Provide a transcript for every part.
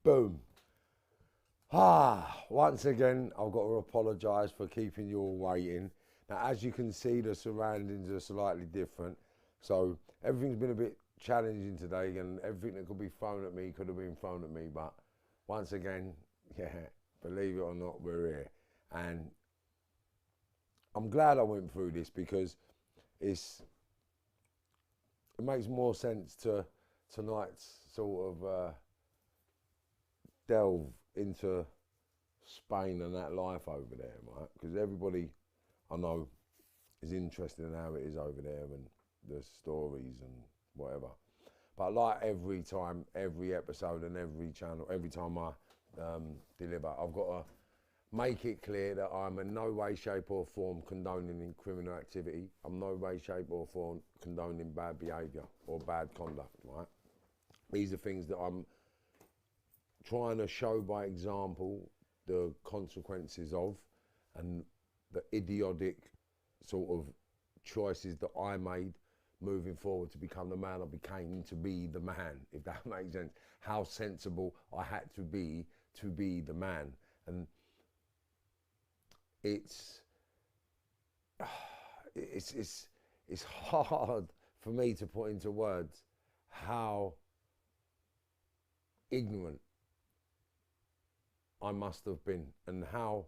Boom. Once again, I've got to apologise for keeping you all waiting. Now, as you can see, the surroundings are slightly different. So everything's been a bit challenging today, and everything that could be thrown at me could have been thrown at me. But once again, yeah, believe it or not, we're here. And I'm glad I went through this because it makes more sense to tonight's sort of delve into Spain and that life over there, right? Because everybody I know is interested in how it is over there and the stories and whatever. But like every time, every episode and every channel, every time I deliver, I've got to make it clear that I'm in no way, shape or form condoning criminal activity. I'm no way, shape or form condoning bad behaviour or bad conduct, right? These are things that I'm trying to show by example the consequences of and the idiotic sort of choices that I made moving forward to become the man I became, to be the man, if that makes sense. How sensible I had to be the man. And it's hard for me to put into words how ignorant I must have been and how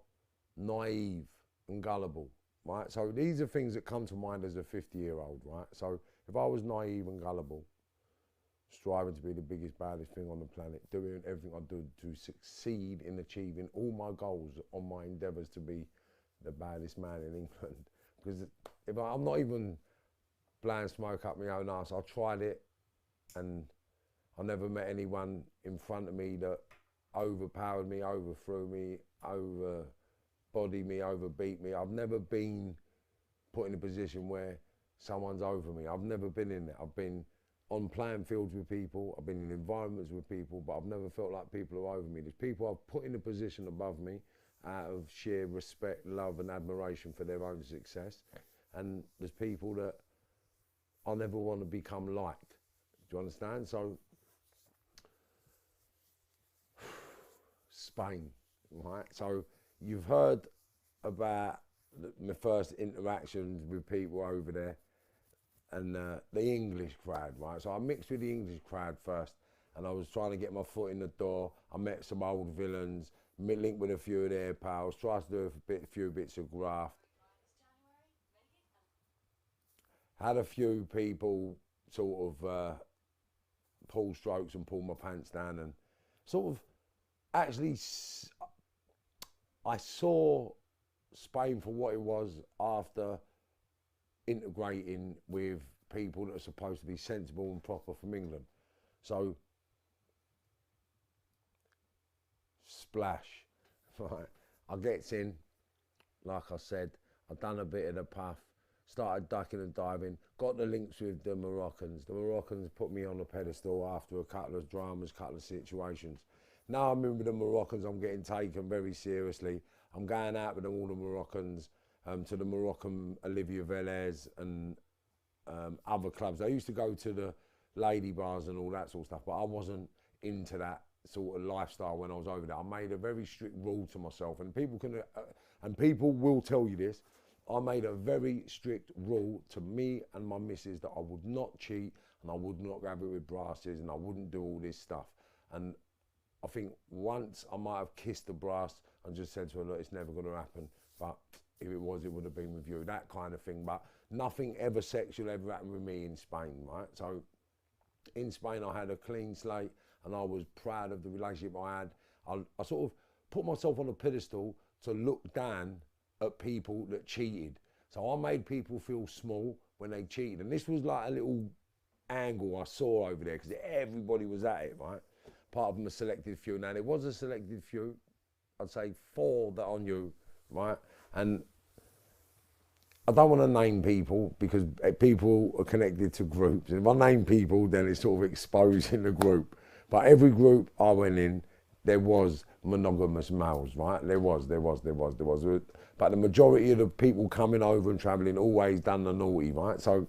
naive and gullible, right? So these are things that come to mind as a 50-year-old, right? So if I was naive and gullible, striving to be the biggest, baddest thing on the planet, doing everything I do to succeed in achieving all my goals on my endeavours to be the baddest man in England, because if I'm not even blowing smoke up my own ass, I tried it and I never met anyone in front of me that overpowered me, overthrew me, overbodied me, overbeat me. I've never been put in a position where someone's over me. I've never been in there. I've been on playing fields with people, I've been in environments with people, but I've never felt like people are over me. There's people I've put in a position above me out of sheer respect, love and admiration for their own success. And there's people that I never want to become like. Do you understand? So Spain, right? So you've heard about my first interactions with people over there and the English crowd, right? So I mixed with the English crowd first and I was trying to get my foot in the door. I met some old villains, linked with a few of their pals, tried to do a few bits of graft. Had a few people sort of pull strokes and pull my pants down and sort of actually I saw Spain for what it was after integrating with people that are supposed to be sensible and proper from England. So, splash, right? I gets in, like I said, I've done a bit of the puff, started ducking and diving, got the links with the Moroccans. The Moroccans put me on a pedestal after a couple of dramas, couple of situations. Now I'm in with the Moroccans, I'm getting taken very seriously. I'm going out with all the Moroccans, to the Moroccan Olivia Velez and other clubs. I used to go to the lady bars and all that sort of stuff, but I wasn't into that sort of lifestyle when I was over there. I made a very strict rule to myself, and people can, and people will tell you this. I made a very strict rule to me and my missus that I would not cheat and I would not grab it with brasses and I wouldn't do all this stuff. And I think once I might have kissed the brass and just said to her, look, it's never going to happen. But if it was, it would have been with you, that kind of thing. But nothing ever sexual ever happened with me in Spain, right? So in Spain, I had a clean slate and I was proud of the relationship I had. I sort of put myself on a pedestal to look down at people that cheated. So I made people feel small when they cheated. And this was like a little angle I saw over there because everybody was at it, right? Part of them a selected few. Now, there was a selected few, I'd say 4 that I knew, right? And I don't want to name people because people are connected to groups. And if I name people, then it's sort of exposing the group. But every group I went in, there was monogamous males, right? There was. But the majority of the people coming over and travelling always done the naughty, right? So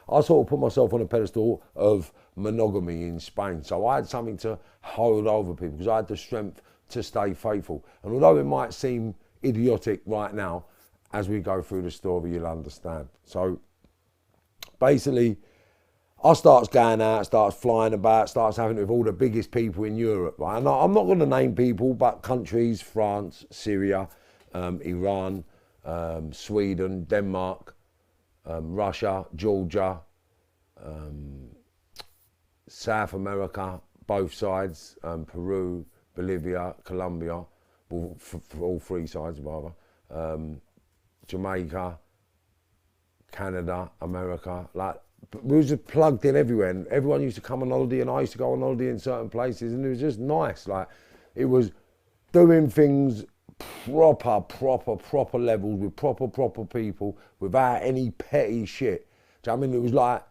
I sort of put myself on a pedestal of monogamy in Spain. So I had something to hold over people because I had the strength to stay faithful. And although it might seem idiotic right now, as we go through the story, you'll understand. So basically, I starts going out, starts flying about, starts having it with all the biggest people in Europe, right? And I'm not going to name people, but countries: France, Syria, Iran, Sweden, Denmark, Russia, Georgia, South America, both sides, Peru, Bolivia, Colombia, for all three sides rather, Jamaica, Canada, America, like, we was just plugged in everywhere, and everyone used to come on holiday, and I used to go on holiday in certain places, and it was just nice. Like, it was doing things proper levels with proper people without any petty shit. Do you know what I mean? It was like,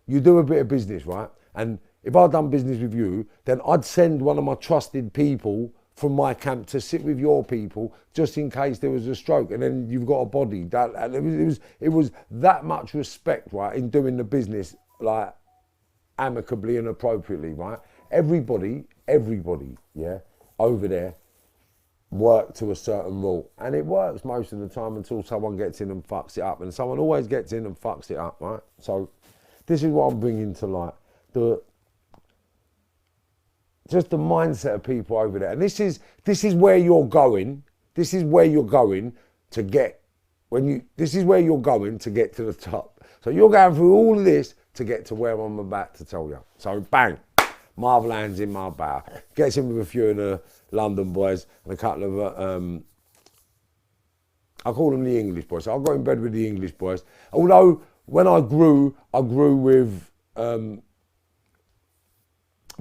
you do a bit of business, right? And if I'd done business with you, then I'd send one of my trusted people from my camp to sit with your people just in case there was a stroke, and then you've got a body. It was that much respect, right, in doing the business, like, amicably and appropriately, right? Everybody, yeah, over there work to a certain rule, and it works most of the time until someone gets in and fucks it up, and someone always gets in and fucks it up, right? So this is what I'm bringing to light, just the mindset of people over there. And this is where you're going. This is where you're going to get this is where you're going to get to the top. So you're going through all of this to get to where I'm about to tell you. So bang, Marv lands in my bar, gets in with a few of the London boys and a couple of I call them the English boys. So I got in bed with the English boys. Although when I grew with a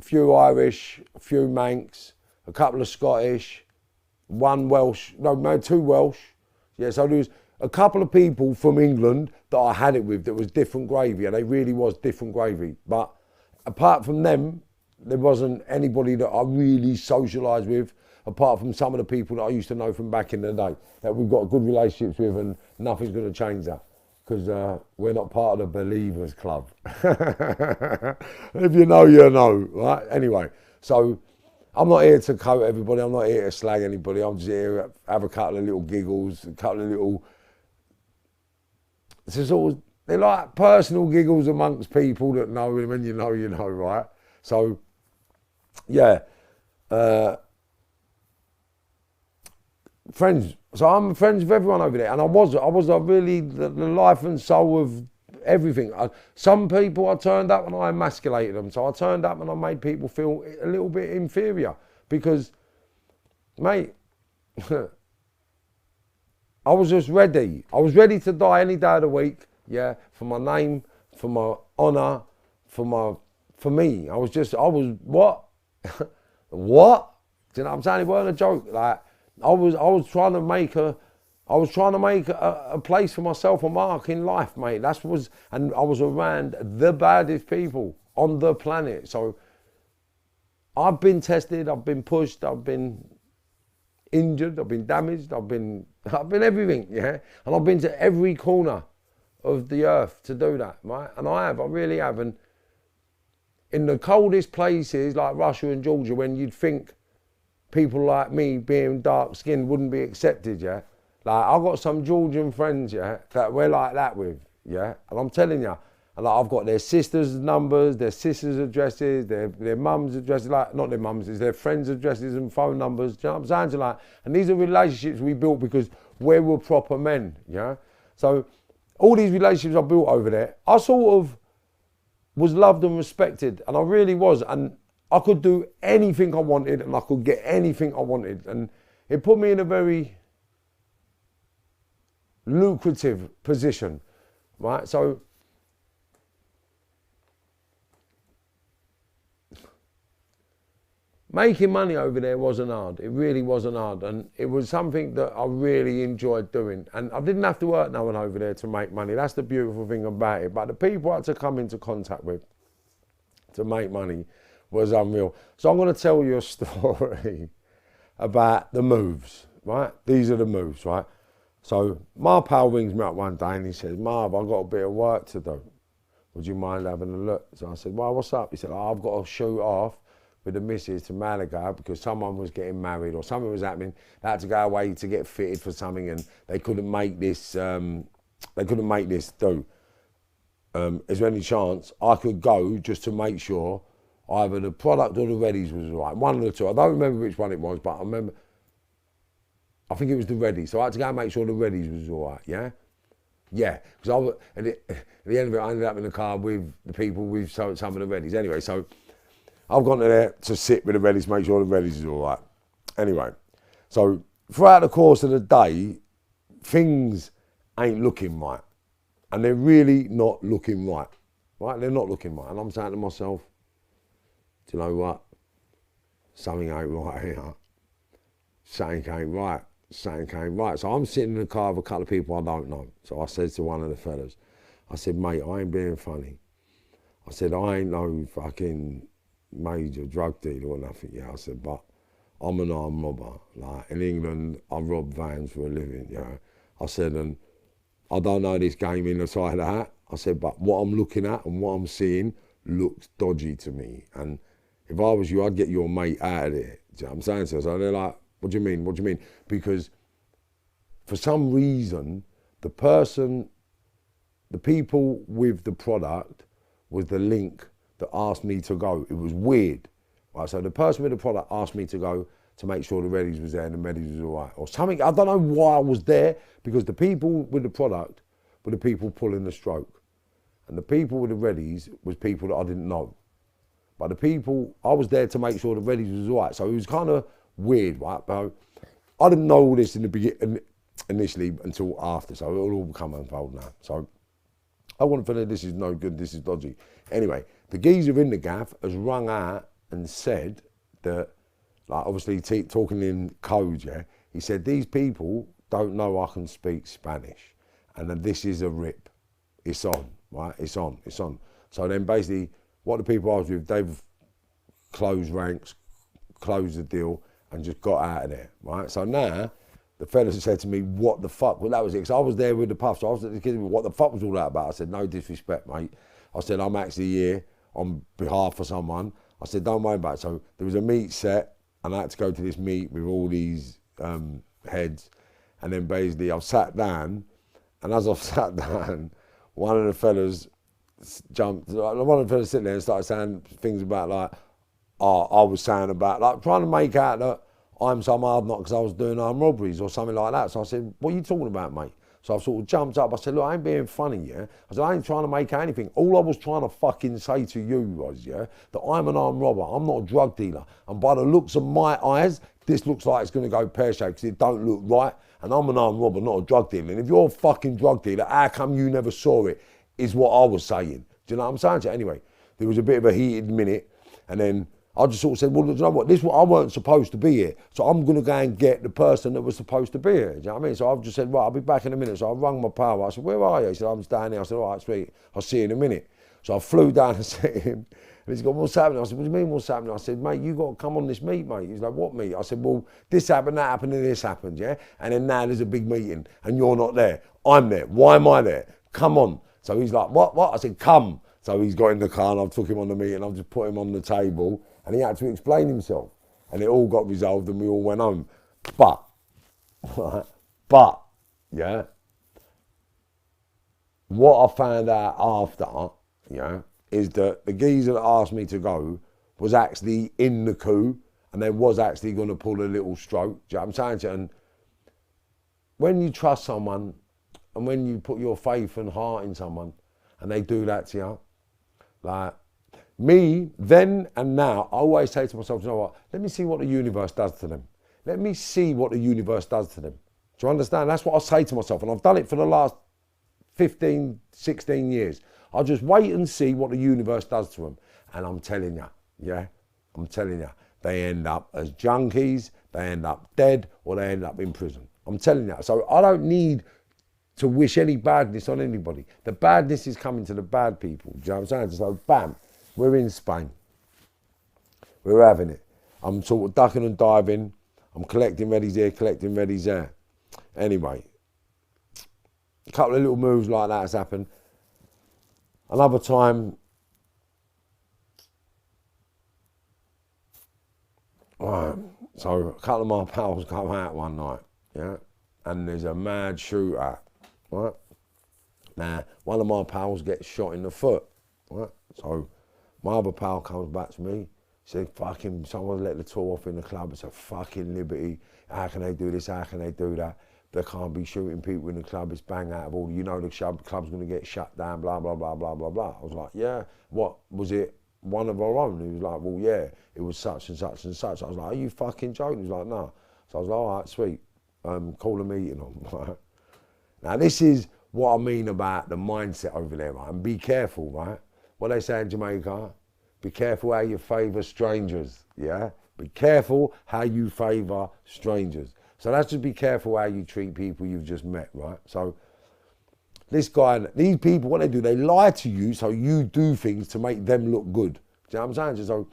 few Irish, a few Manx, a couple of Scottish, one Welsh, no, two Welsh. Yeah, so there was a couple of people from England that I had it with that was different gravy, and they really was different gravy. But apart from them, there wasn't anybody that I really socialised with, apart from some of the people that I used to know from back in the day, that we've got good relationships with, and nothing's going to change that. Because we're not part of the Believers Club. If you know, you know, right? Anyway, so I'm not here to coat everybody. I'm not here to slag anybody. I'm just here to have a couple of little giggles, a couple of little... It's just always, they're like personal giggles amongst people that know, and when you know, right? So, yeah. Friends. So I'm friends with everyone over there, and I was really the life and soul of everything. Some people I turned up and I emasculated them. So I turned up and I made people feel a little bit inferior because, mate, I was just ready. I was ready to die any day of the week, yeah, for my name, for my honour, for me. I was what? What? Do you know what I'm saying? It wasn't a joke. Like, I was trying to make a place for myself, a mark in life, mate. And I was around the baddest people on the planet. So I've been tested, I've been pushed, I've been injured, I've been damaged, I've been everything, yeah. And I've been to every corner of the earth to do that, right? And I really have. And in the coldest places like Russia and Georgia, when you'd think people like me being dark skinned wouldn't be accepted, yeah? Like, I've got some Georgian friends, yeah, that we're like that with, yeah? And I'm telling you, and like, I've got their sisters' numbers, their sisters' addresses, their mums' addresses, like, not their mums, it's their friends' addresses and phone numbers, do you know what I'm saying? Like, and these are relationships we built because we were proper men, yeah? So all these relationships I built over there, I sort of was loved and respected, and I really was, and I could do anything I wanted, and I could get anything I wanted, and it put me in a very lucrative position, right? So making money over there wasn't hard. It really wasn't hard, and it was something that I really enjoyed doing, and I didn't have to work no one over there to make money. That's the beautiful thing about it. But the people I had to come into contact with to make money was unreal. So I'm going to tell you a story about the moves, right? These are the moves, right? So my pal rings me up one day and he says, Marv, I've got a bit of work to do. would you mind having a look? So I said, well, what's up? He said, oh, I've got to shoot off with the missus to Malaga because someone was getting married or something was happening. They had to go away to get fitted for something and they couldn't make this, do. Is there any chance I could go just to make sure either the product or the readies was right? One of the two. I don't remember which one it was, but I think it was the ready. So I had to go and make sure the readies was all right, yeah? Yeah, because at the end of it, I ended up in the car with the people with some of the readies. Anyway, so I've gone to there to sit with the readies, make sure the readies is all right. Anyway, so throughout the course of the day, things ain't looking right. And they're really not looking right. Right? They're not looking right. And I'm saying to myself, do you know what? Something ain't right here. Something ain't right. Something ain't right. So I'm sitting in the car with a couple of people I don't know. So I said to one of the fellas, I said, mate, I ain't being funny. I said, I ain't no fucking major drug dealer or nothing. Yeah, I said, but I'm an armed robber. Like, in England, I rob vans for a living, you know. I said, and I don't know this game in the side of the hat. I said, but what I'm looking at and what I'm seeing looks dodgy to me. And if I was you, I'd get your mate out of there. Do you know what I'm saying? So they're like, what do you mean? What do you mean? Because for some reason, the people with the product was the link that asked me to go. It was weird. Right, so the person with the product asked me to go to make sure the readies was there and the readies was all right. Or something, I don't know why I was there, because the people with the product were the people pulling the stroke. And the people with the readies was people that I didn't know. But the people, I was there to make sure the readies was all right. So it was kind of weird, right? But I didn't know all this in the beginning, initially, until after. So it'll all become unfold now. So I want to feel this is no good, this is dodgy. Anyway, the geezer in the gaff has rung out and said that, like, obviously talking in code, yeah, he said, these people don't know I can speak Spanish and that this is a rip. It's on, right? It's on. So then basically what the people I was with, they've closed ranks, closed the deal and just got out of there, right? So now the fellas said to me, what the fuck? Well, that was it, because I was there with the puff, so I was thinking, what the fuck was all that about? I said, no disrespect, mate. I said, I'm actually here on behalf of someone. I said, don't worry about it. So there was a meet set, and I had to go to this meet with all these heads. And then basically I've sat down, and as I've sat down, one of the fellas sitting there and started saying things about, like, I was saying about, like, trying to make out that I'm some hard knock because I was doing armed robberies or something like that. So I said, what are you talking about, mate? So I sort of jumped up. I said, look, I ain't being funny, yeah? I said, I ain't trying to make anything. All I was trying to fucking say to you was, yeah, that I'm an armed robber. I'm not a drug dealer. And by the looks of my eyes, this looks like it's going to go pear-shaped because it don't look right. And I'm an armed robber, not a drug dealer. And if you're a fucking drug dealer, how come you never saw it, is what I was saying. Do you know what I'm saying to you? Anyway, there was a bit of a heated minute. And then I just sort of said, well, you know what, I weren't supposed to be here. So I'm going to go and get the person that was supposed to be here. Do you know what I mean? So I've just said, right, I'll be back in a minute. So I rung my pal. I said, where are you? He said, I'm down here. I said, all right, sweet. I'll see you in a minute. So I flew down and said to him, and he's gone, what's happening? I said, what do you mean what's happening? I said, mate, you got to come on this meet, mate. He's like, what meet? I said, well, this happened, that happened, and this happened, yeah? And then now there's a big meeting, and you're not there. I'm there. Why am I there? Come on. So he's like, what? I said, come. So he's got in the car, and I took him on the meeting. I've just put him on the table, and he had to explain himself. And it all got resolved, and we all went home. But, yeah, what I found out after, yeah, is that the geezer that asked me to go was actually in the coup, and they was actually going to pull a little stroke. Do you know what I'm saying to you? And when you trust someone, and when you put your faith and heart in someone, and they do that to you, like me, then and now, I always say to myself, you know what, let me see what the universe does to them. Let me see what the universe does to them. Do you understand? That's what I say to myself, and I've done it for the last 15, 16 years. I'll just wait and see what the universe does to them. And I'm telling you, yeah, I'm telling you, they end up as junkies, they end up dead, or they end up in prison. I'm telling you. So I don't need to wish any badness on anybody. The badness is coming to the bad people. Do you know what I'm saying? So bam, we're in Spain. We're having it. I'm sort of ducking and diving. I'm collecting readies here, collecting readies there. Anyway, a couple of little moves like that has happened. Another time, right, so a couple of my pals come out one night, yeah, and there's a mad shootout, right? Now, one of my pals gets shot in the foot, right? So my other pal comes back to me, said, fucking, someone let the tour off in the club, it's a fucking liberty, how can they do this, how can they do that? They can't be shooting people in the club, it's bang out of order, you know the club's gonna get shut down, blah, blah, blah, blah, blah, blah. I was like, yeah, what, was it one of our own? He was like, well, yeah, it was such and such and such. I was like, are you fucking joking? He was like, no. So I was like, all right, sweet, call a meeting on. Now this is what I mean about the mindset over there, right? And be careful, right? What they say in Jamaica, be careful how you favour strangers, yeah? Be careful how you favour strangers. So that's just be careful how you treat people you've just met, right? So this guy, these people, what they do, they lie to you so you do things to make them look good. Do you know what I'm saying? So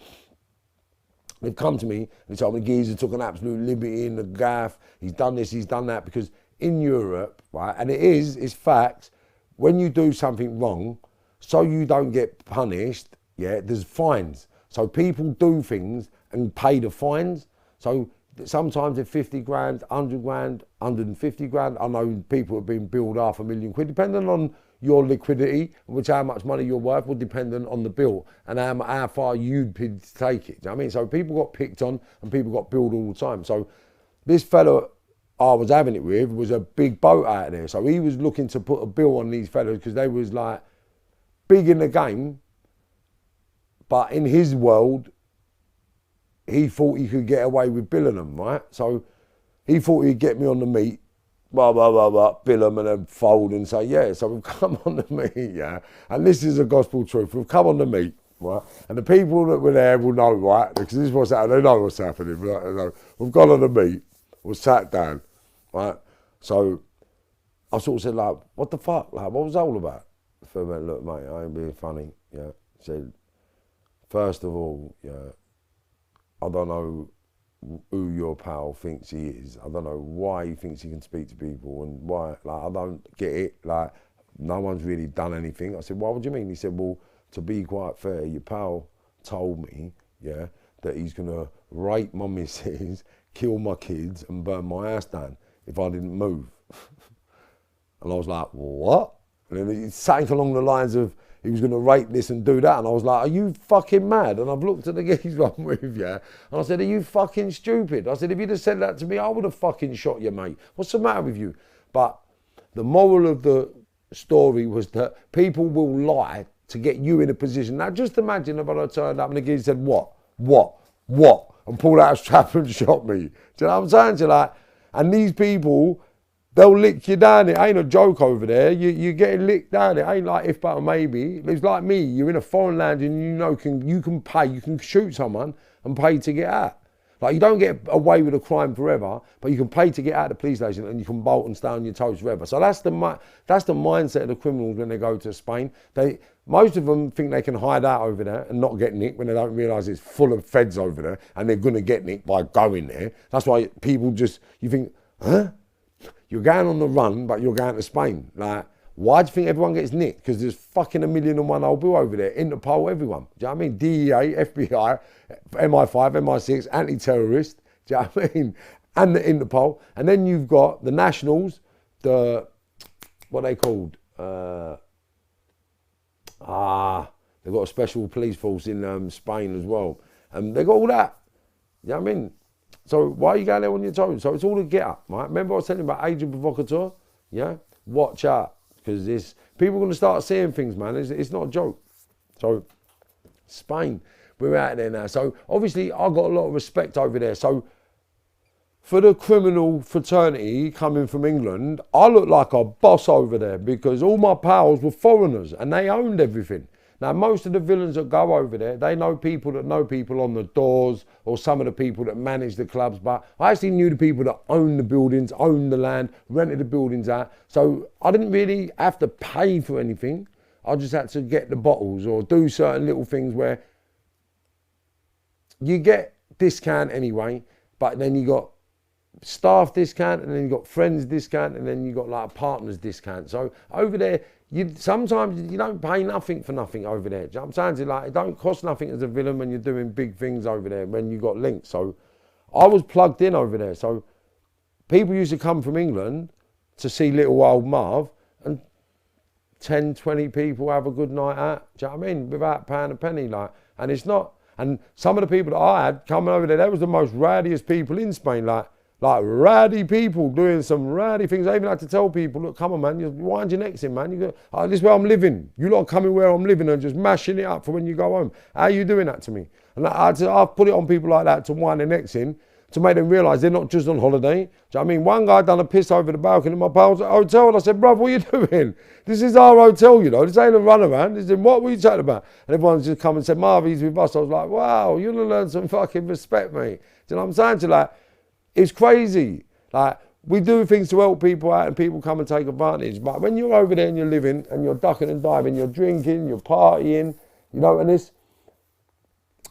they've come to me and they told me Geezer took an absolute liberty in the gaff, he's done this, he's done that, because in Europe, right, and it's facts, when you do something wrong, so you don't get punished, yeah, there's fines. So people do things and pay the fines. So sometimes they're 50 grand, 100 grand, 150 grand. I know people have been billed £500,000, depending on your liquidity, which how much money you're worth, will depend on the bill and how far you'd take it. Do you know what I mean? So people got picked on and people got billed all the time. So this fella I was having it with was a big boat out there. So he was looking to put a bill on these fellas because they was like big in the game, but in his world, he thought he could get away with billing them, right? So he thought he'd get me on the meet, blah, blah, blah, blah, bill them and then fold and say, yeah, so we've come on the meet, yeah? And this is a gospel truth. We've come on the meet, right? And the people that were there will know, right? Because this is what's happening, they know what's happening, right? We've gone on the meet, we're sat down, right? So I sort of said, like, what the fuck? Like, what was it all about? The film went, look, mate, I ain't being funny, yeah? Said, first of all, yeah, I don't know who your pal thinks he is. I don't know why he thinks he can speak to people and why, like, I don't get it. Like, no one's really done anything. I said, what do you mean? He said, well, to be quite fair, your pal told me, yeah, that he's gonna rape my missus, kill my kids and burn my house down if I didn't move. And I was like, what? And then it's something along the lines of, he was going to rape this and do that. And I was like, are you fucking mad? And I've looked at the geezer I'm with, yeah. And I said, are you fucking stupid? I said, if you'd have said that to me, I would have fucking shot you, mate. What's the matter with you? But the moral of the story was that people will lie to get you in a position. Now, just imagine if I turned up and the geezer said, what? And pulled out a strap and shot me. Do you know what I'm saying? So like, and these people, they'll lick you down. It ain't a joke over there. You're getting licked down. It ain't like if but maybe. It's like me. You're in a foreign land and you can pay. You can shoot someone and pay to get out. Like, you don't get away with a crime forever, but you can pay to get out of the police station and you can bolt and stay on your toes forever. So that's the mindset of the criminals when they go to Spain. Most of them think they can hide out over there and not get nicked when they don't realise it's full of feds over there and they're going to get nicked by going there. That's why people you think, huh? You're going on the run, but you're going to Spain. Like, why do you think everyone gets nicked? Because there's fucking 1,000,001 old bill over there. Interpol, everyone. Do you know what I mean? DEA, FBI, MI5, MI6, anti-terrorist. Do you know what I mean? And the Interpol. And then you've got the nationals, what are they called? They've got a special police force in Spain as well. And they got all that. You know what I mean? So why are you going there on your toes? So it's all a get up, right? Remember I was telling you about Agent Provocateur? Yeah? Watch out, because people are going to start seeing things, man. It's not a joke. So Spain, we're out there now. So obviously I've got a lot of respect over there. So for the criminal fraternity coming from England, I look like a boss over there because all my pals were foreigners and they owned everything. Now, most of the villains that go over there, they know people on the doors or some of the people that manage the clubs, but I actually knew the people that own the buildings, own the land, rented the buildings out. So I didn't really have to pay for anything. I just had to get the bottles or do certain little things where you get discount anyway, but then you got staff discount and then you got friends discount and then you got like partners discount. So over there, sometimes you don't pay nothing for nothing over there. Do you know what I'm saying? Like, it don't cost nothing as a villain when you're doing big things over there, when you got links. So I was plugged in over there. So people used to come from England to see little old Marv, and 10, 20 people have a good night out. Do you know what I mean? Without paying a penny. Like, and it's not. And some of the people that I had coming over there, they was the most rowdiest people in Spain. Like rowdy people doing some rowdy things. I even had to tell people, look, come on, man, you wind your necks in, man. You go, oh, this is where I'm living. You lot coming where I'm living and just mashing it up for when you go home. How are you doing that to me? And I've put it on people like that to wind their necks in, to make them realise they're not just on holiday. Do you know what I mean? One guy done a piss over the balcony of my pal's hotel, and I said, bruv, what are you doing? This is our hotel, you know. This ain't a runaround. He said, what were you chatting about? And everyone's just come and said, Marv, he's with us. I was like, wow, you're going to learn some fucking respect, mate. Do you know what I'm saying to you? Like, it's crazy. Like, we do things to help people out and people come and take advantage. But when you're over there and you're living and you're ducking and diving, you're drinking, you're partying, you know, and this,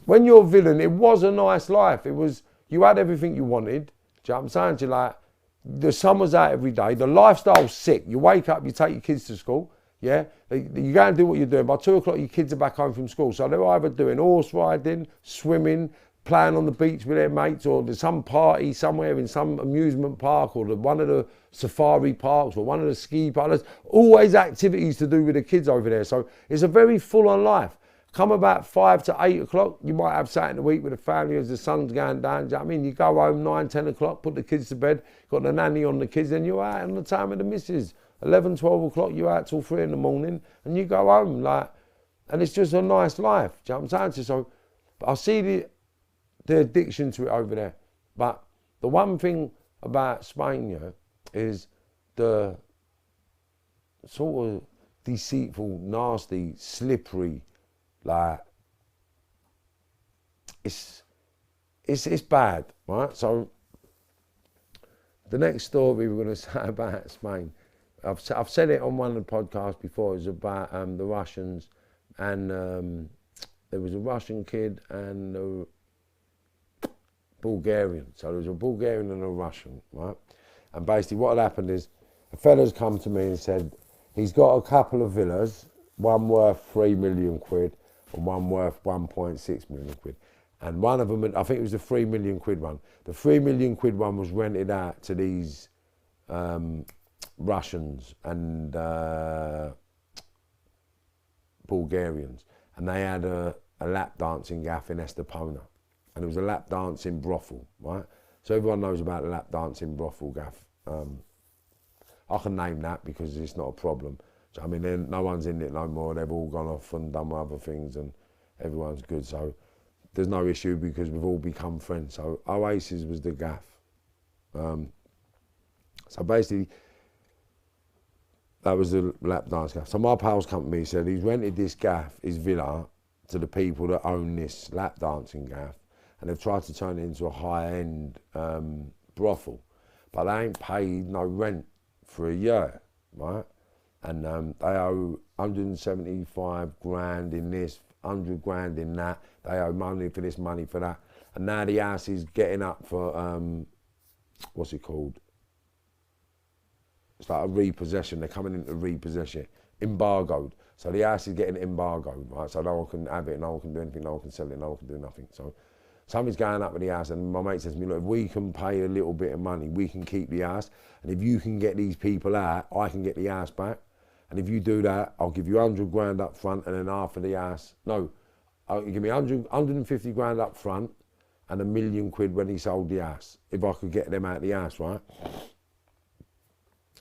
when you're a villain, it was a nice life. It was, you had everything you wanted. Do you know what I'm saying to you? Like, the sun was out every day. The lifestyle's sick. You wake up, you take your kids to school, yeah? You go and do what you're doing. By 2 o'clock, your kids are back home from school. So they're either doing horse riding, swimming, playing on the beach with their mates, or there's some party somewhere in some amusement park, or one of the safari parks, or one of the ski parks. There's always activities to do with the kids over there. So it's a very full-on life. Come about 5 to 8 o'clock, you might have Saturday week with the family as the sun's going down. Do you know what I mean? You go home 9, 10 o'clock, put the kids to bed, got the nanny on the kids, then you're out on the time with the missus. 11, 12 o'clock, you're out till 3 in the morning, and you go home. Like, and it's just a nice life. Do you know what I'm saying to you? So I see the addiction to it over there. But the one thing about Spain, yeah, is the sort of deceitful, nasty, slippery, like, it's bad, right? So the next story we're going to say about Spain, I've said it on one of the podcasts before. It was about the Russians, and there was a Russian kid and a Bulgarian. So there was a Bulgarian and a Russian, right? And basically what had happened is a fella's come to me and said he's got a couple of villas, one worth 3 million quid and one worth 1.6 million quid. And one of them, I think it was the 3 million quid one. The 3 million quid one was rented out to these Russians and Bulgarians. And they had a lap dancing gaff in Estepona. And it was a lap dancing brothel, right? So everyone knows about the lap dancing brothel gaff. I can name that because it's not a problem. I mean, no one's in it no more. They've all gone off and done other things, and everyone's good. So there's no issue because we've all become friends. So Oasis was the gaff. So basically, that was the lap dance gaff. So my pal's come to me, said he's rented this gaff, his villa, to the people that own this lap dancing gaff, and they've tried to turn it into a high-end brothel, but they ain't paid no rent for a year, right? And they owe 175 grand in this, 100 grand in that. They owe money for this, money for that. And now the house is getting up for, what's it called? It's like a repossession. They're coming into repossession, embargoed. So the house is getting embargoed, right? So no one can have it, no one can do anything, no one can sell it, no one can do nothing. So something's going up with the house, and my mate says to me, look, if we can pay a little bit of money, we can keep the house. And if you can get these people out, I can get the house back. And if you do that, I'll give you 100 grand up front and then half of the house. No, I'll give me 150 grand up front and £1 million when he sold the house, if I could get them out of the house, right?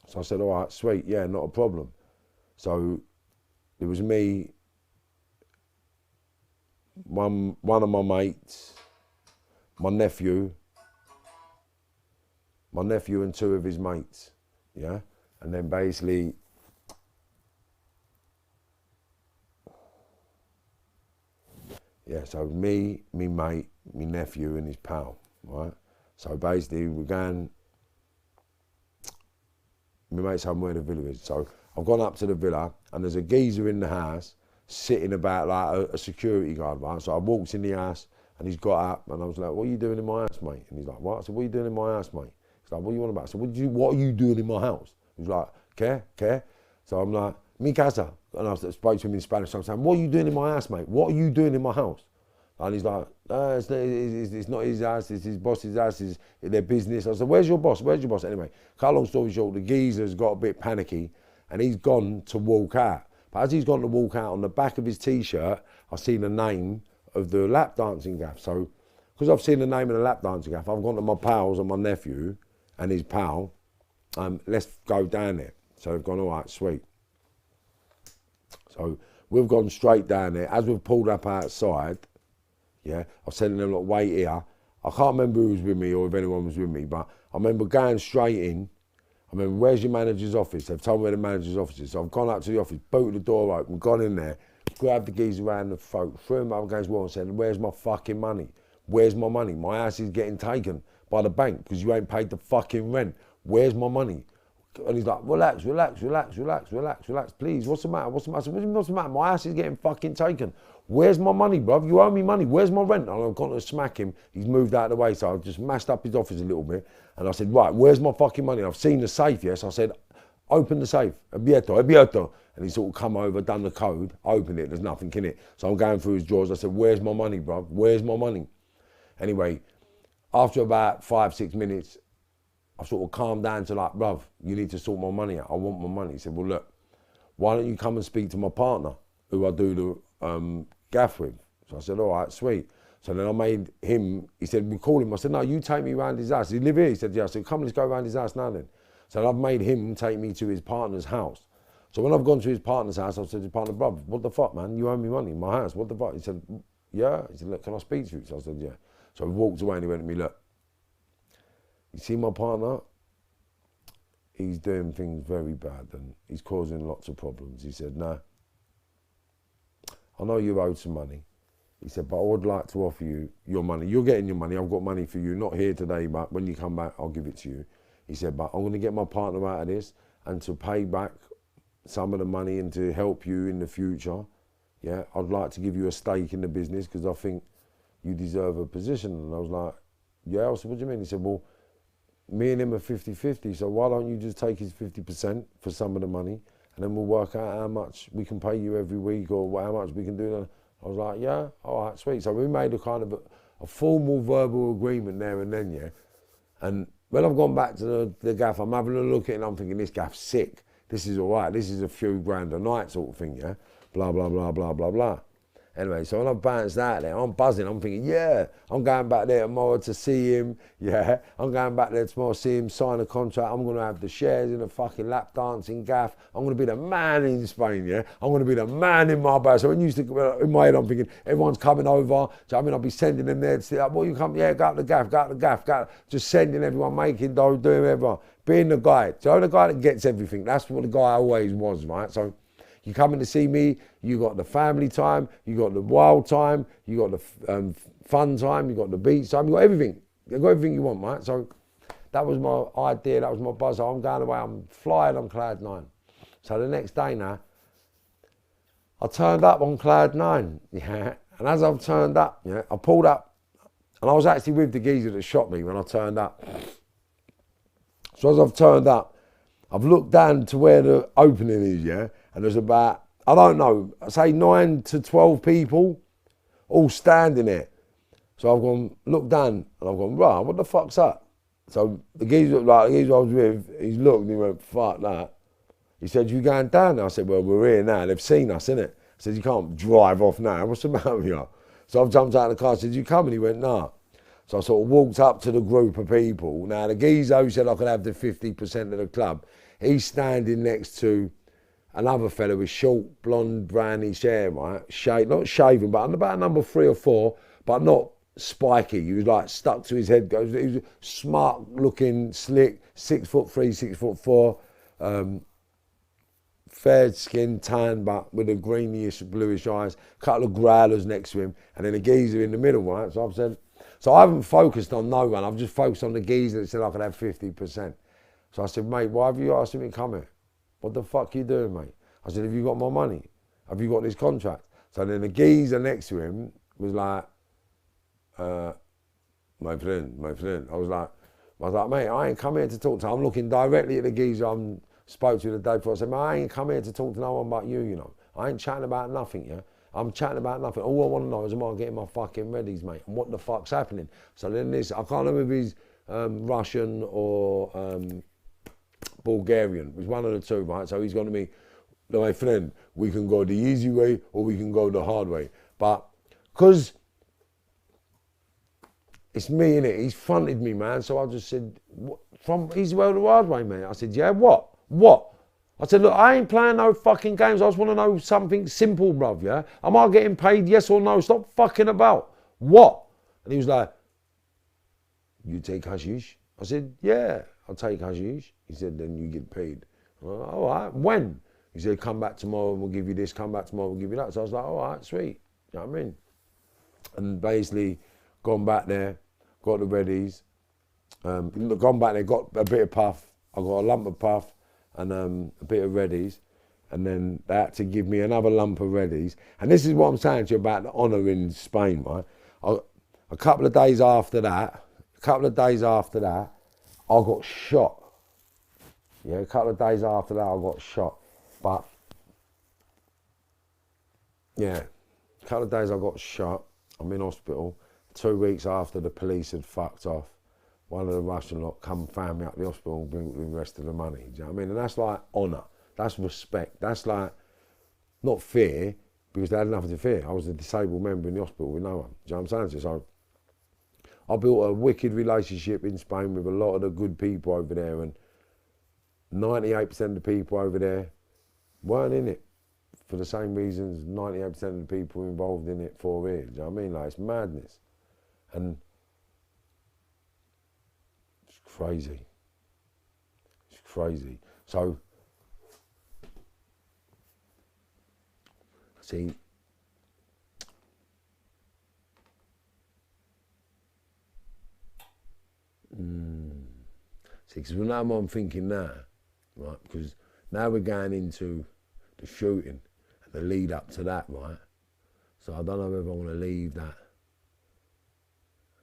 So I said, all right, sweet, yeah, not a problem. So it was me, one of my mates, my nephew and 2 of his mates, yeah? And then basically, yeah, so me, me mate, me nephew and his pal, right? So basically we're going, my mate's home where the villa is. So I've gone up to the villa and there's a geezer in the house sitting about like a security guard, right? So I walked in the house and he's got up and I was like, what are you doing in my house, mate? And he's like, what? I said, what are you doing in my house, mate? He's like, what are you on about? I said, what are you doing in my house? He's like, care? So I'm like, Mi casa. And I spoke to him in Spanish. So I'm saying, what are you doing in my house, mate? What are you doing in my house? And he's like, it's not his house, it's his boss's house, it's their business. I said, where's your boss? Where's your boss? Anyway, cut a long story short, the geezer's got a bit panicky and he's gone to walk out. But as he's gone to walk out, on the back of his T-shirt, I've seen the name of the lap dancing gaff. So, because I've seen the name of the lap dancing gaff, I've gone to my pals and my nephew and his pal, let's go down there. So they've gone, all right, sweet. So we've gone straight down there. As we've pulled up outside, yeah, I said to them, look, wait here. I can't remember who was with me or if anyone was with me, but I remember going straight in. I remember, where's your manager's office? They've told me where the manager's office is. So I've gone up to the office, booted the door open, gone in there, grabbed the geezer around the throat, threw him up against the wall and said, where's my fucking money? Where's my money? My house is getting taken by the bank because you ain't paid the fucking rent. Where's my money? And he's like, relax, please. What's the matter? What's the matter? What's the matter? My ass is getting fucking taken. Where's my money, bruv? You owe me money. Where's my rent? And I've gone to smack him. He's moved out of the way, so I've just mashed up his office a little bit. And I said, right, where's my fucking money? I've seen the safe, yes. I said, open the safe. Abierto. And he sort of come over, done the code, opened it. There's nothing in it. So I'm going through his drawers. I said, where's my money, bruv? Where's my money? Anyway, after about 5-6 minutes, I sort of calmed down to like, bruv, you need to sort my money out. I want my money. He said, well, look, why don't you come and speak to my partner, who I do the gaff with? So I said, all right, sweet. So then I made him, he said, we call him. I said, no, you take me around his house. Does he live here? He said, yeah. I said, come, let's go around his house now then. So I've made him take me to his partner's house. So when I've gone to his partner's house, I said to his partner, bruv, what the fuck, man? You owe me money in my house. What the fuck? He said, yeah. He said, look, can I speak to you? So I said, yeah. So we walked away and he went to me, look, you see my partner? He's doing things very bad and he's causing lots of problems. He said, no, I know you owed some money. He said, but I would like to offer you your money. You're getting your money. I've got money for you. Not here today, but when you come back, I'll give it to you. He said, but I'm going to get my partner out of this and to pay back some of the money and to help you in the future. Yeah, I'd like to give you a stake in the business because I think you deserve a position. And I was like, yeah. I said, what do you mean? He said, well, me and him are 50-50, so why don't you just take his 50% for some of the money and then we'll work out how much we can pay you every week or how much we can do. I was like, yeah, all right, sweet. So we made a kind of a formal verbal agreement there and then, yeah. And when I've gone back to the gaff, I'm having a look at it and I'm thinking, this gaff's sick. This is all right. This is a few grand a night sort of thing, yeah. Blah, blah, blah, blah, blah, blah. Anyway, so when I bounced out there, I'm buzzing. I'm thinking, yeah, I'm going back there tomorrow to see him. Yeah, I'm going back there tomorrow to see him, sign a contract. I'm going to have the shares in a fucking lap dancing gaff. I'm going to be the man in Spain, yeah? I'm going to be the man in Marbella. So when you used to, in my head, I'm thinking, everyone's coming over. So I mean, I'll be sending them there to see, like, well, you come, yeah, go up the gaff. Just sending everyone, making dough, doing whatever. Being the guy. So the guy that gets everything. That's what the guy always was, right? So you coming to see me, you got the family time, you got the wild time, you got the fun time, you got the beach time, you got everything. You got everything you want, right? So that was my idea, that was my buzz. I'm going away, I'm flying on cloud 9. So the next day now, I turned up on cloud 9, yeah. And as I've turned up, yeah, I pulled up, and I was actually with the geezer that shot me when I turned up. So as I've turned up, I've looked down to where the opening is, yeah, and there's about, I don't know, say 9 to 12 people all standing there. So I've gone, looked down, and I've gone, right, what the fuck's that? So the geezer I was with, he's looked and he went, fuck that. He said, you going down now? I said, well, we're here now, they've seen us, innit? I said, you can't drive off now, what's the matter with you? So I've jumped out of the car, I said, you coming? He went, nah. So I sort of walked up to the group of people. Now the geezer who said I could have the 50% of the club, he's standing next to another fella with short, blonde, brownish hair, right? Not shaven, but about number 3 or 4, but not spiky. He was like stuck to his head. He was smart looking, slick, 6'3", 6'4", fair skin, tan, but with a greenish, bluish eyes, couple of growlers next to him, and then a geezer in the middle, right? So I've said, so I haven't focused on no one, I've just focused on the geezer that said I could have 50%. So I said, mate, why have you asked me to come here? What the fuck are you doing, mate? I said, have you got my money? Have you got this contract? So then the geezer next to him was like, my friend. I was like, mate, I ain't come here to talk to him. I'm looking directly at the geezer I'm spoke to you the day before. I said, man, I ain't come here to talk to no one but you, you know. I ain't chatting about nothing, yeah? I'm chatting about nothing. All I want to know is, am I getting my fucking readies, mate? And what the fuck's happening? So then this, I can't remember if he's Russian or Bulgarian. It was one of the two, right? So he's gone to me, my friend, we can go the easy way or we can go the hard way. But because it's me, innit? He's fronted me, man. So I just said, from easy way or the hard way, mate? I said, yeah, what? What? I said, look, I ain't playing no fucking games. I just want to know something simple, bruv, yeah? Am I getting paid, yes or no? Stop fucking about. What? And he was like, you take hashish? I said, yeah, I'll take hashish. He said, then you get paid. Well, all right, when? He said, come back tomorrow and we'll give you this, come back tomorrow and we'll give you that. So I was like, all right, sweet. You know what I mean? And basically, gone back there, got the readies, gone back there, got a bit of puff. I got a lump of puff and a bit of readies. And then they had to give me another lump of readies. And this is what I'm saying to you about the honour in Spain, right? A couple of days after that, I got shot. Yeah, a couple of days after that, I got shot. But, yeah, a couple of days I got shot. I'm in hospital. 2 weeks after the police had fucked off, one of the Russian lot come found me at the hospital and bring the rest of the money. Do you know what I mean? And that's like honour. That's respect. That's like, not fear, because they had nothing to fear. I was a disabled member in the hospital with no one. Do you know what I'm saying? So I built a wicked relationship in Spain with a lot of the good people over there, and 98% of the people over there weren't in it for the same reasons 98% of the people involved in it for here. Do you know what I mean? Like, it's madness. And it's crazy. It's crazy. So, see, because now I'm thinking now, right, because now we're going into the shooting and the lead up to that, right? So I don't know if I want to leave that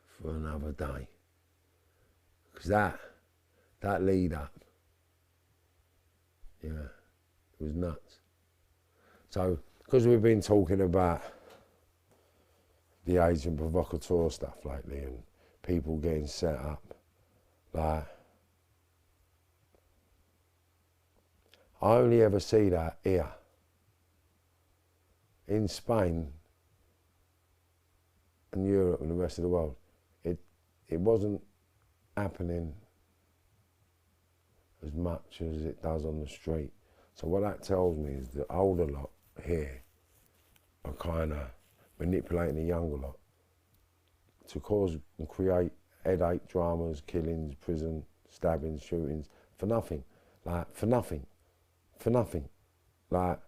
for another day. Because that lead up, yeah, it was nuts. So, because we've been talking about the agent provocateur stuff lately and people getting set up, like, I only ever see that here. In Spain and Europe and the rest of the world, it wasn't happening as much as it does on the street. So what that tells me is the older lot here are kind of manipulating the younger lot to cause and create headache, dramas, killings, prison, stabbings, shootings, for nothing. Like, for nothing. For nothing. Like,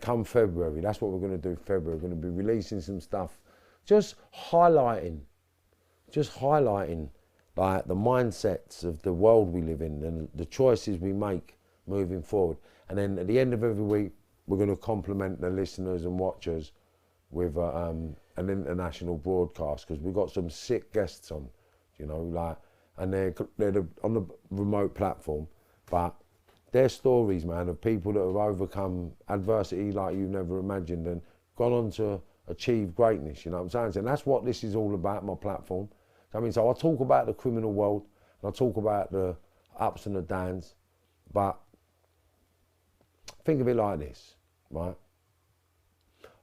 come February, that's what we're going to do February. We're going to be releasing some stuff, just highlighting like the mindsets of the world we live in and the choices we make moving forward. And then at the end of every week, we're going to compliment the listeners and watchers with an international broadcast, because we've got some sick guests on, you know, like, and they're on the remote platform, but their stories, man, of people that have overcome adversity like you've never imagined and gone on to achieve greatness, you know what I'm saying? And that's what this is all about, my platform. I mean, so I talk about the criminal world, and I talk about the ups and the downs, but think of it like this, right?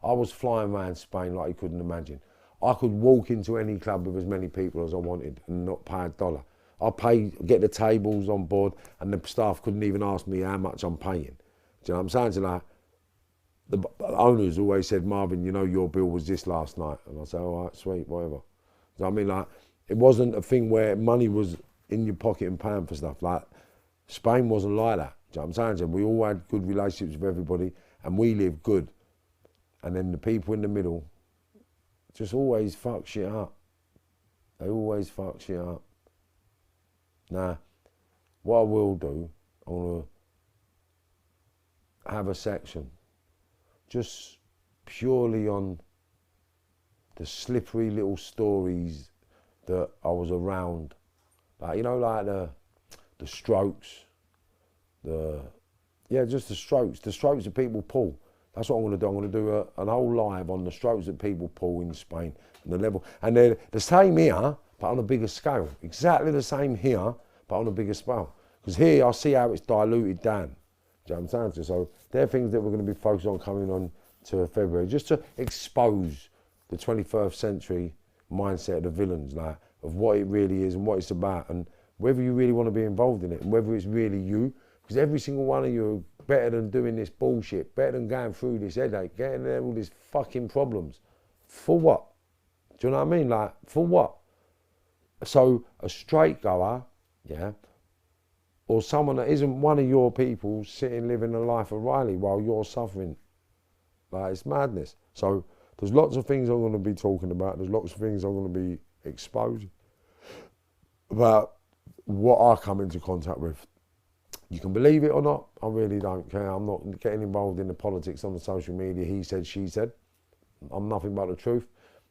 I was flying around Spain like you couldn't imagine. I could walk into any club with as many people as I wanted and not pay a dollar. I get the tables on board, and the staff couldn't even ask me how much I'm paying. Do you know what I'm saying? So like, the owners always said, Marvin, you know, your bill was this last night. And I said, all right, sweet, whatever. So I mean, like, it wasn't a thing where money was in your pocket and paying for stuff. Like, Spain wasn't like that. Do you know what I'm saying? So we all had good relationships with everybody, and we lived good. And then the people in the middle just always fuck shit up. They always fuck shit up. Now, what I will do, I want to have a section just purely on the slippery little stories that I was around. Like, you know, like the the strokes, just the strokes that people pull. That's what I'm going to do. I'm going to do an whole live on the strokes that people pull in Spain and the level. And they're the same here, but on a bigger scale. Exactly the same here, but on a bigger scale. Because here I see how it's diluted down. Do you know what I'm saying? So they're things that we're going to be focused on coming on to February, just to expose the 21st century mindset of the villains, like of what it really is and what it's about, and whether you really want to be involved in it and whether it's really you. Because every single one of you are better than doing this bullshit, better than going through this headache, getting there all these fucking problems. For what? Do you know what I mean? Like, for what? So a straight goer, yeah, or someone that isn't one of your people sitting living a life of Riley while you're suffering. Like, it's madness. So there's lots of things I'm going to be talking about. There's lots of things I'm going to be exposing about what I come into contact with. You can believe it or not, I really don't care. I'm not getting involved in the politics on the social media, he said, she said. I'm nothing but the truth.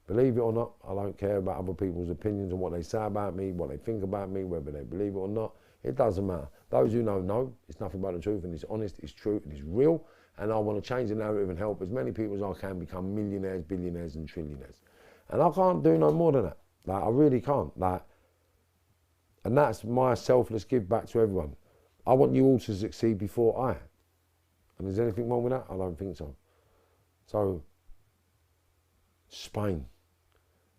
Believe it or not, I don't care about other people's opinions and what they say about me, what they think about me, whether they believe it or not. It doesn't matter. Those who know, it's nothing but the truth, and it's honest, it's true, and it's real. And I want to change the narrative and help as many people as I can become millionaires, billionaires, and trillionaires. And I can't do no more than that. Like, I really can't. Like, and that's my selfless give back to everyone. I want you all to succeed before I. And is there anything wrong with that? I don't think so. So, Spain,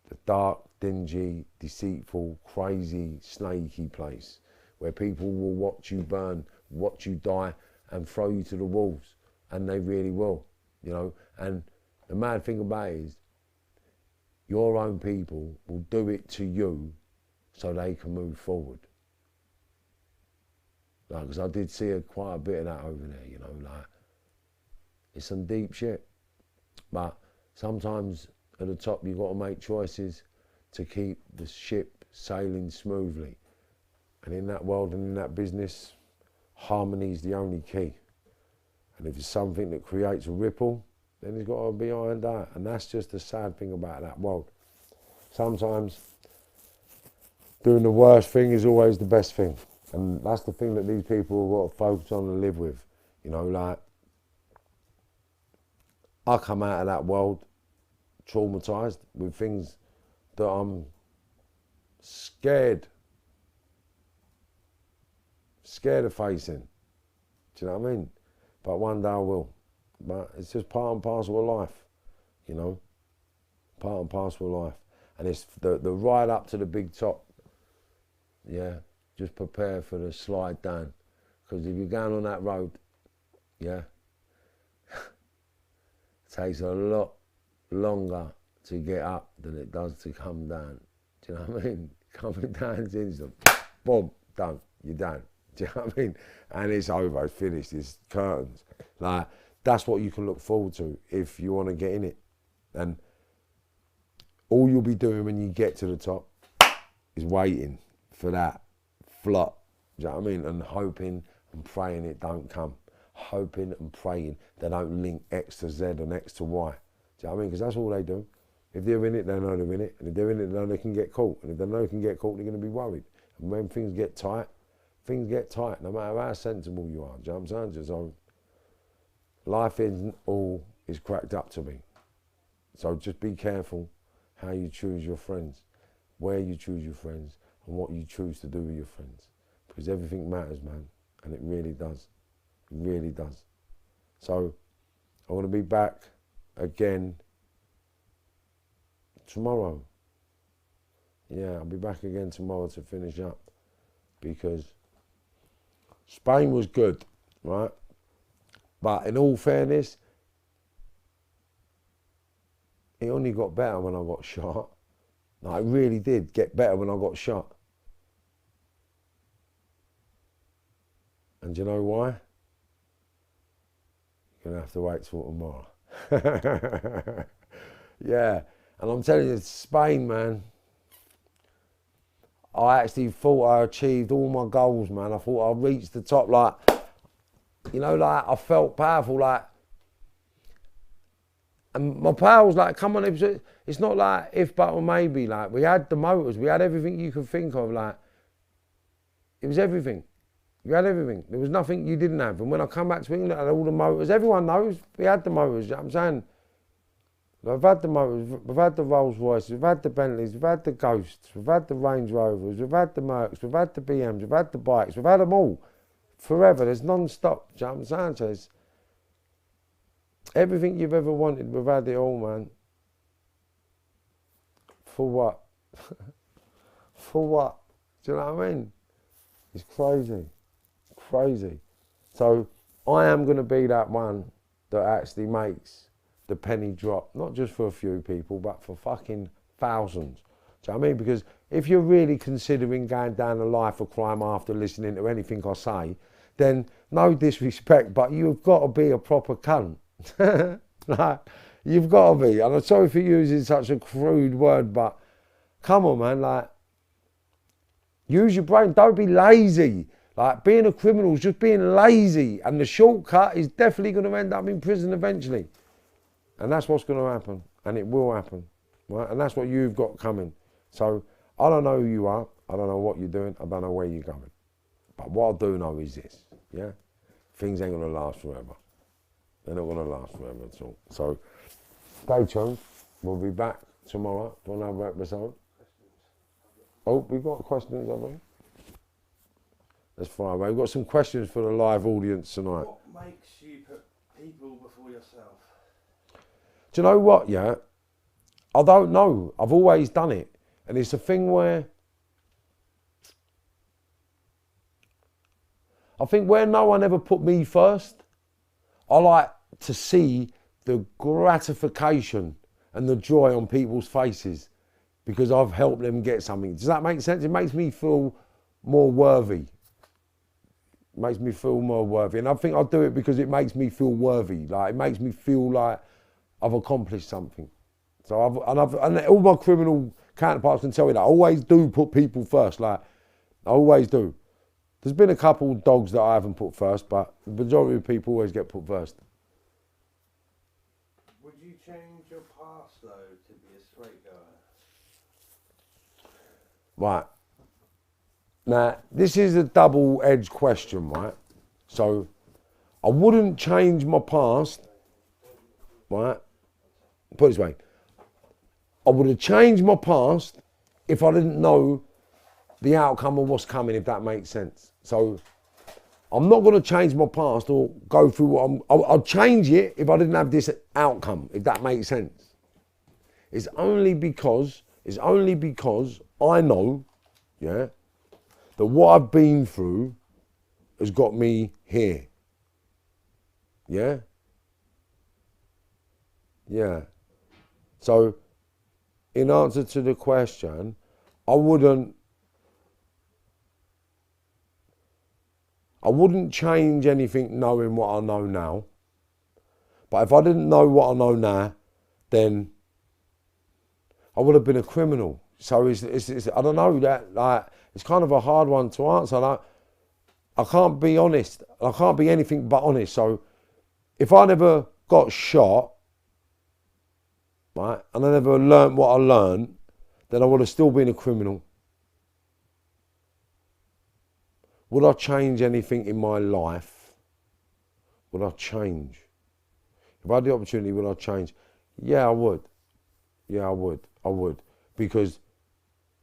the dark, dingy, deceitful, crazy, snaky place where people will watch you burn, watch you die, and throw you to the wolves. And they really will, you know. And the mad thing about it is, your own people will do it to you so they can move forward. Like, because I did see quite a bit of that over there, you know, like, it's some deep shit. But sometimes at the top you've got to make choices to keep the ship sailing smoothly. And in that world and in that business, harmony is the only key. And if it's something that creates a ripple, then it's got to be ironed out. And that's just the sad thing about that world. Sometimes doing the worst thing is always the best thing. And that's the thing that these people have got to focus on and live with. You know, like, I come out of that world traumatised with things that I'm scared of facing. Do you know what I mean? But one day I will. But it's just part and parcel of life, you know? Part and parcel of life. And it's the ride up to the big top. Yeah, just prepare for the slide down. Because if you're going on that road, yeah, it takes a lot longer to get up than it does to come down. Do you know what I mean? Coming down's instant. Boom, done. You're done. Do you know what I mean? And it's over, it's finished, it's curtains. Like, that's what you can look forward to if you want to get in it. And all you'll be doing when you get to the top is waiting for that flop. Do you know what I mean? And hoping and praying it don't come. Hoping and praying they don't link X to Z and X to Y. Do you know what I mean? Because that's all they do. If they're in it, they know they're in it. And if they're in it, they know they can get caught. And if they know they can get caught, they're going to be worried. And when things get tight, no matter how sensible you are. Do you know what I'm saying? So life isn't all is cracked up to be. So just be careful how you choose your friends, where you choose your friends, and what you choose to do with your friends. Because everything matters, man. And it really does. It really does. So I want to be back again tomorrow. Yeah, I'll be back again tomorrow to finish up. Because Spain was good, right? But in all fairness, it only got better when I got shot. Like, it really did get better when I got shot. And do you know why? You're going to have to wait till tomorrow. Yeah, and I'm telling you, Spain, man, I actually thought I achieved all my goals, man. I thought I reached the top, like, you know, like, I felt powerful, like, and my pal was like, come on, it's not like if, but, or maybe, like, we had the motors, we had everything you could think of, like, it was everything. You had everything. There was nothing you didn't have. And when I come back to England, I had all the motors. Everyone knows we had the motors. You know what I'm saying? We've had the motors, we've had the Rolls Royces, we've had the Bentleys, we've had the Ghosts, we've had the Range Rovers, we've had the Mercs, we've had the BMs, we've had the bikes, we've had them all. Forever, there's non-stop. Do you know what I'm saying? So it's everything you've ever wanted, we've had it all, man. For what? For what? Do you know what I mean? It's crazy. Crazy. So I am going to be that one that actually makes the penny drop, not just for a few people, but for fucking thousands. Do you know what I mean? Because if you're really considering going down a life of crime after listening to anything I say, then no disrespect, but you've got to be a proper cunt. Like, you've got to be. And I'm sorry for using such a crude word, but come on, man. Like, use your brain. Don't be lazy. Like, being a criminal is just being lazy. And the shortcut is definitely going to end up in prison eventually. And that's what's going to happen. And it will happen. Right? And that's what you've got coming. So, I don't know who you are. I don't know what you're doing. I don't know where you're going. But what I do know is this. Yeah? Things ain't going to last forever. They're not going to last forever at all. So, stay tuned. We'll be back tomorrow for another episode. Oh, we've got questions, haven't we? That's fine. We've got some questions for the live audience tonight. What makes you put people before yourself? Do you know what, yeah? I don't know. I've always done it. And it's a thing where I think where no one ever put me first, I like to see the gratification and the joy on people's faces because I've helped them get something. Does that make sense? It makes me feel more worthy. It makes me feel more worthy. And I think I do it because it makes me feel worthy. Like, it makes me feel like I've accomplished something. So and all my criminal counterparts can tell you that I always do put people first. Like, I always do. There's been a couple of dogs that I haven't put first, but the majority of people always get put first. Would you change your past, though, to be a straight guy? Right. Now, this is a double-edged question, right? So, I wouldn't change my past, right? Put it this way. I would have changed my past if I didn't know the outcome of what's coming, if that makes sense. So, I'm not going to change my past or go through what I'll change it if I didn't have this outcome, if that makes sense. It's only because I know, yeah, that what I've been through has got me here. Yeah? Yeah. So, in answer to the question, I wouldn't change anything knowing what I know now. But if I didn't know what I know now, then I would have been a criminal. So it's I don't know, that like it's kind of a hard one to answer. I can't be honest. I can't be anything but honest. So if I never got shot, right, and I never learned what I learned, then I would have still been a criminal. Would I change anything in my life? Would I change? If I had the opportunity, would I change? Yeah, I would. Yeah, I would. I would. Because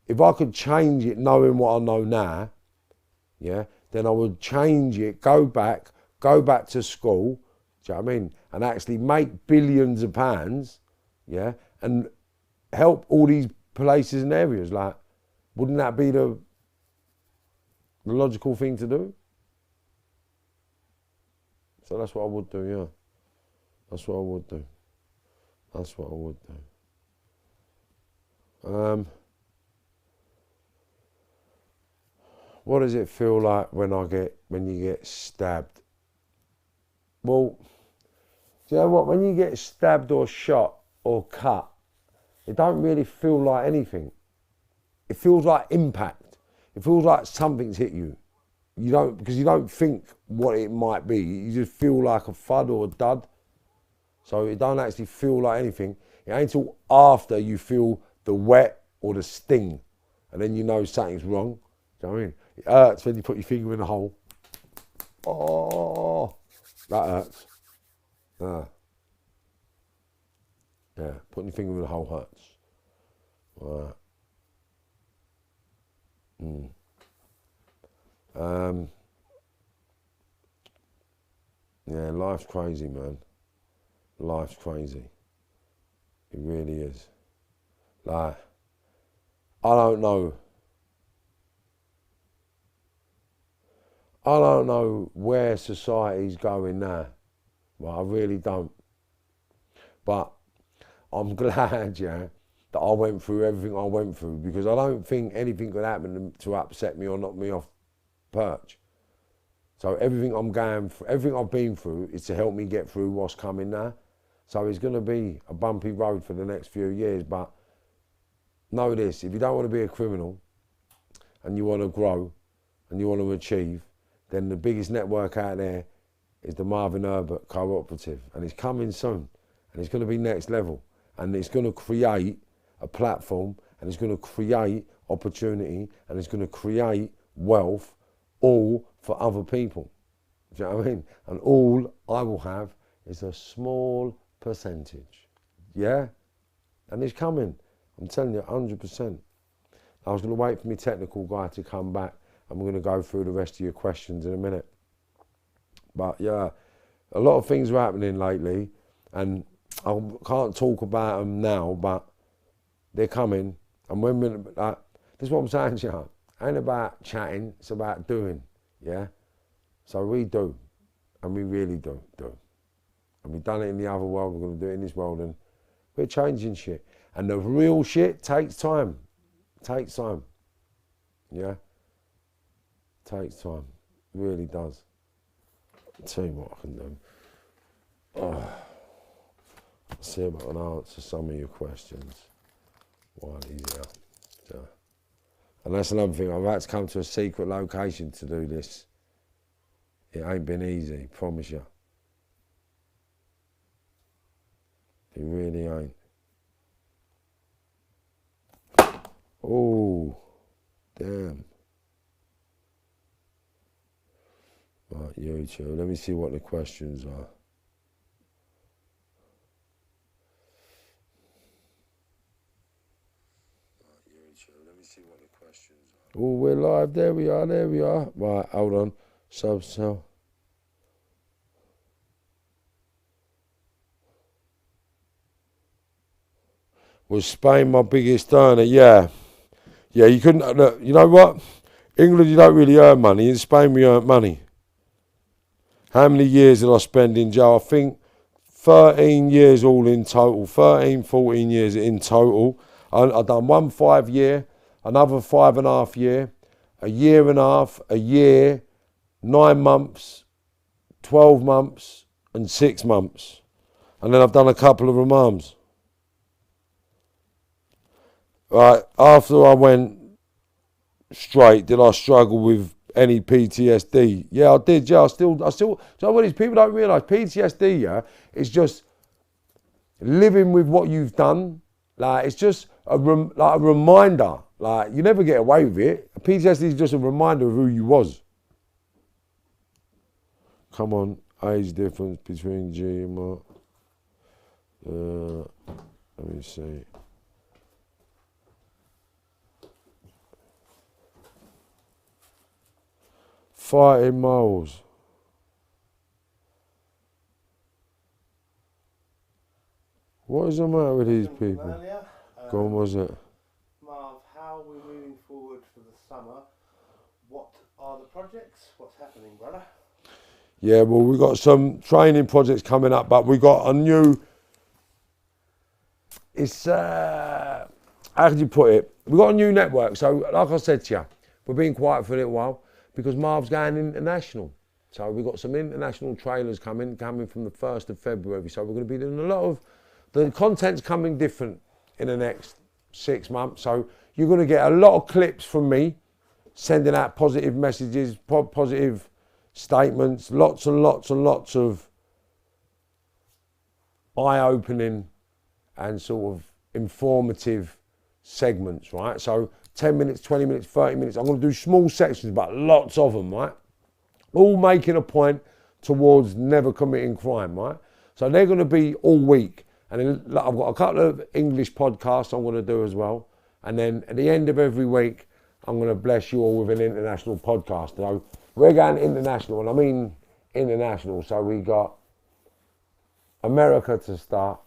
if I could change it knowing what I know now, yeah, then I would change it, go back to school, do you know what I mean? And actually make billions of pounds, yeah, and help all these places and areas. Like, wouldn't that be the logical thing to do? So that's what I would do, yeah. That's what I would do. That's what I would do. What does it feel like when you get stabbed? Well, do you know what? When you get stabbed or shot or cut, it don't really feel like anything. It feels like impact. It feels like something's hit you. Because you don't think what it might be. You just feel like a thud or a dud. So it don't actually feel like anything. It ain't until after you feel the wet or the sting, and then you know something's wrong. Do you know what I mean? It hurts when you put your finger in a hole. Oh, that hurts. Yeah, putting your finger in the hole hurts. Right. Yeah, life's crazy, man. Life's crazy. It really is. Like, I don't know. I don't know where society's going now. Well, I really don't. But I'm glad, yeah, that I went through everything I went through, because I don't think anything could happen to upset me or knock me off perch. So everything everything I've been through is to help me get through what's coming now. So it's going to be a bumpy road for the next few years, but know this: if you don't want to be a criminal and you want to grow and you want to achieve, then the biggest network out there is the Marvin Herberts Cooperative, and it's coming soon, and it's going to be next level, and it's going to create a platform, and it's going to create opportunity, and it's going to create wealth, all for other people. Do you know what I mean? And all I will have is a small percentage. Yeah? And it's coming. I'm telling you, 100%. I was going to wait for my technical guy to come back, and we're going to go through the rest of your questions in a minute. But yeah, a lot of things are happening lately, and I can't talk about them now, but they're coming. And when we're, this is what I'm saying to you. It ain't about chatting, it's about doing, yeah? So we do, and we really do. And we've done it in the other world, we're going to do it in this world, and we're changing shit. And the real shit takes time. Takes time, yeah? Takes time, it really does. I'll tell you what I can do. See if I can answer some of your questions while he's out. So. And that's another thing, I've had to come to a secret location to do this. It ain't been easy, promise you. It really ain't. Oh, damn. Right, YouTube, let me see what the questions are. Oh, we're live. There we are. Right, hold on. Subcell. Was Spain my biggest earner? Yeah. Yeah, you couldn't. Look, you know what? England, you don't really earn money. In Spain, we earn money. How many years did I spend in jail? I think 13 years all in total. 13, 14 years in total. I've done 1 5 year. Another 5.5 year, a year and a half, a year, 9 months, 12 months, and 6 months. And then I've done a couple of remands. Right, after I went straight, did I struggle with any PTSD? Yeah, I did, yeah, I still, you know what it is, people don't realise, PTSD, yeah, is just living with what you've done. Like, it's just a reminder. Like, you never get away with it. PTSD is just a reminder of who you was. Come on, age difference between G and Mark. Let me see. Fighting moles. What is the matter with these people? Earlier, Go on, was it? Marv, how are we moving forward for the summer? What are the projects? What's happening, brother? Yeah, well, we've got some training projects coming up, but we got a new, it's, how could you put it? We've got a new network. So, like I said to you, we've been quiet for a little while because Marv's going international. So we've got some international trailers coming from the 1st of February. So we're going to be doing a lot of, the content's coming different in the next 6 months. So you're going to get a lot of clips from me, sending out positive messages, positive statements, lots and lots and lots of eye-opening and sort of informative segments, right? So 10 minutes, 20 minutes, 30 minutes. I'm going to do small sections, but lots of them, right? all making a point towards never committing crime, right? So they're going to be all week. And then I've got a couple of English podcasts I'm going to do as well. And then at the end of every week, I'm going to bless you all with an international podcast. So we're going international, and I mean international. So we got America to start.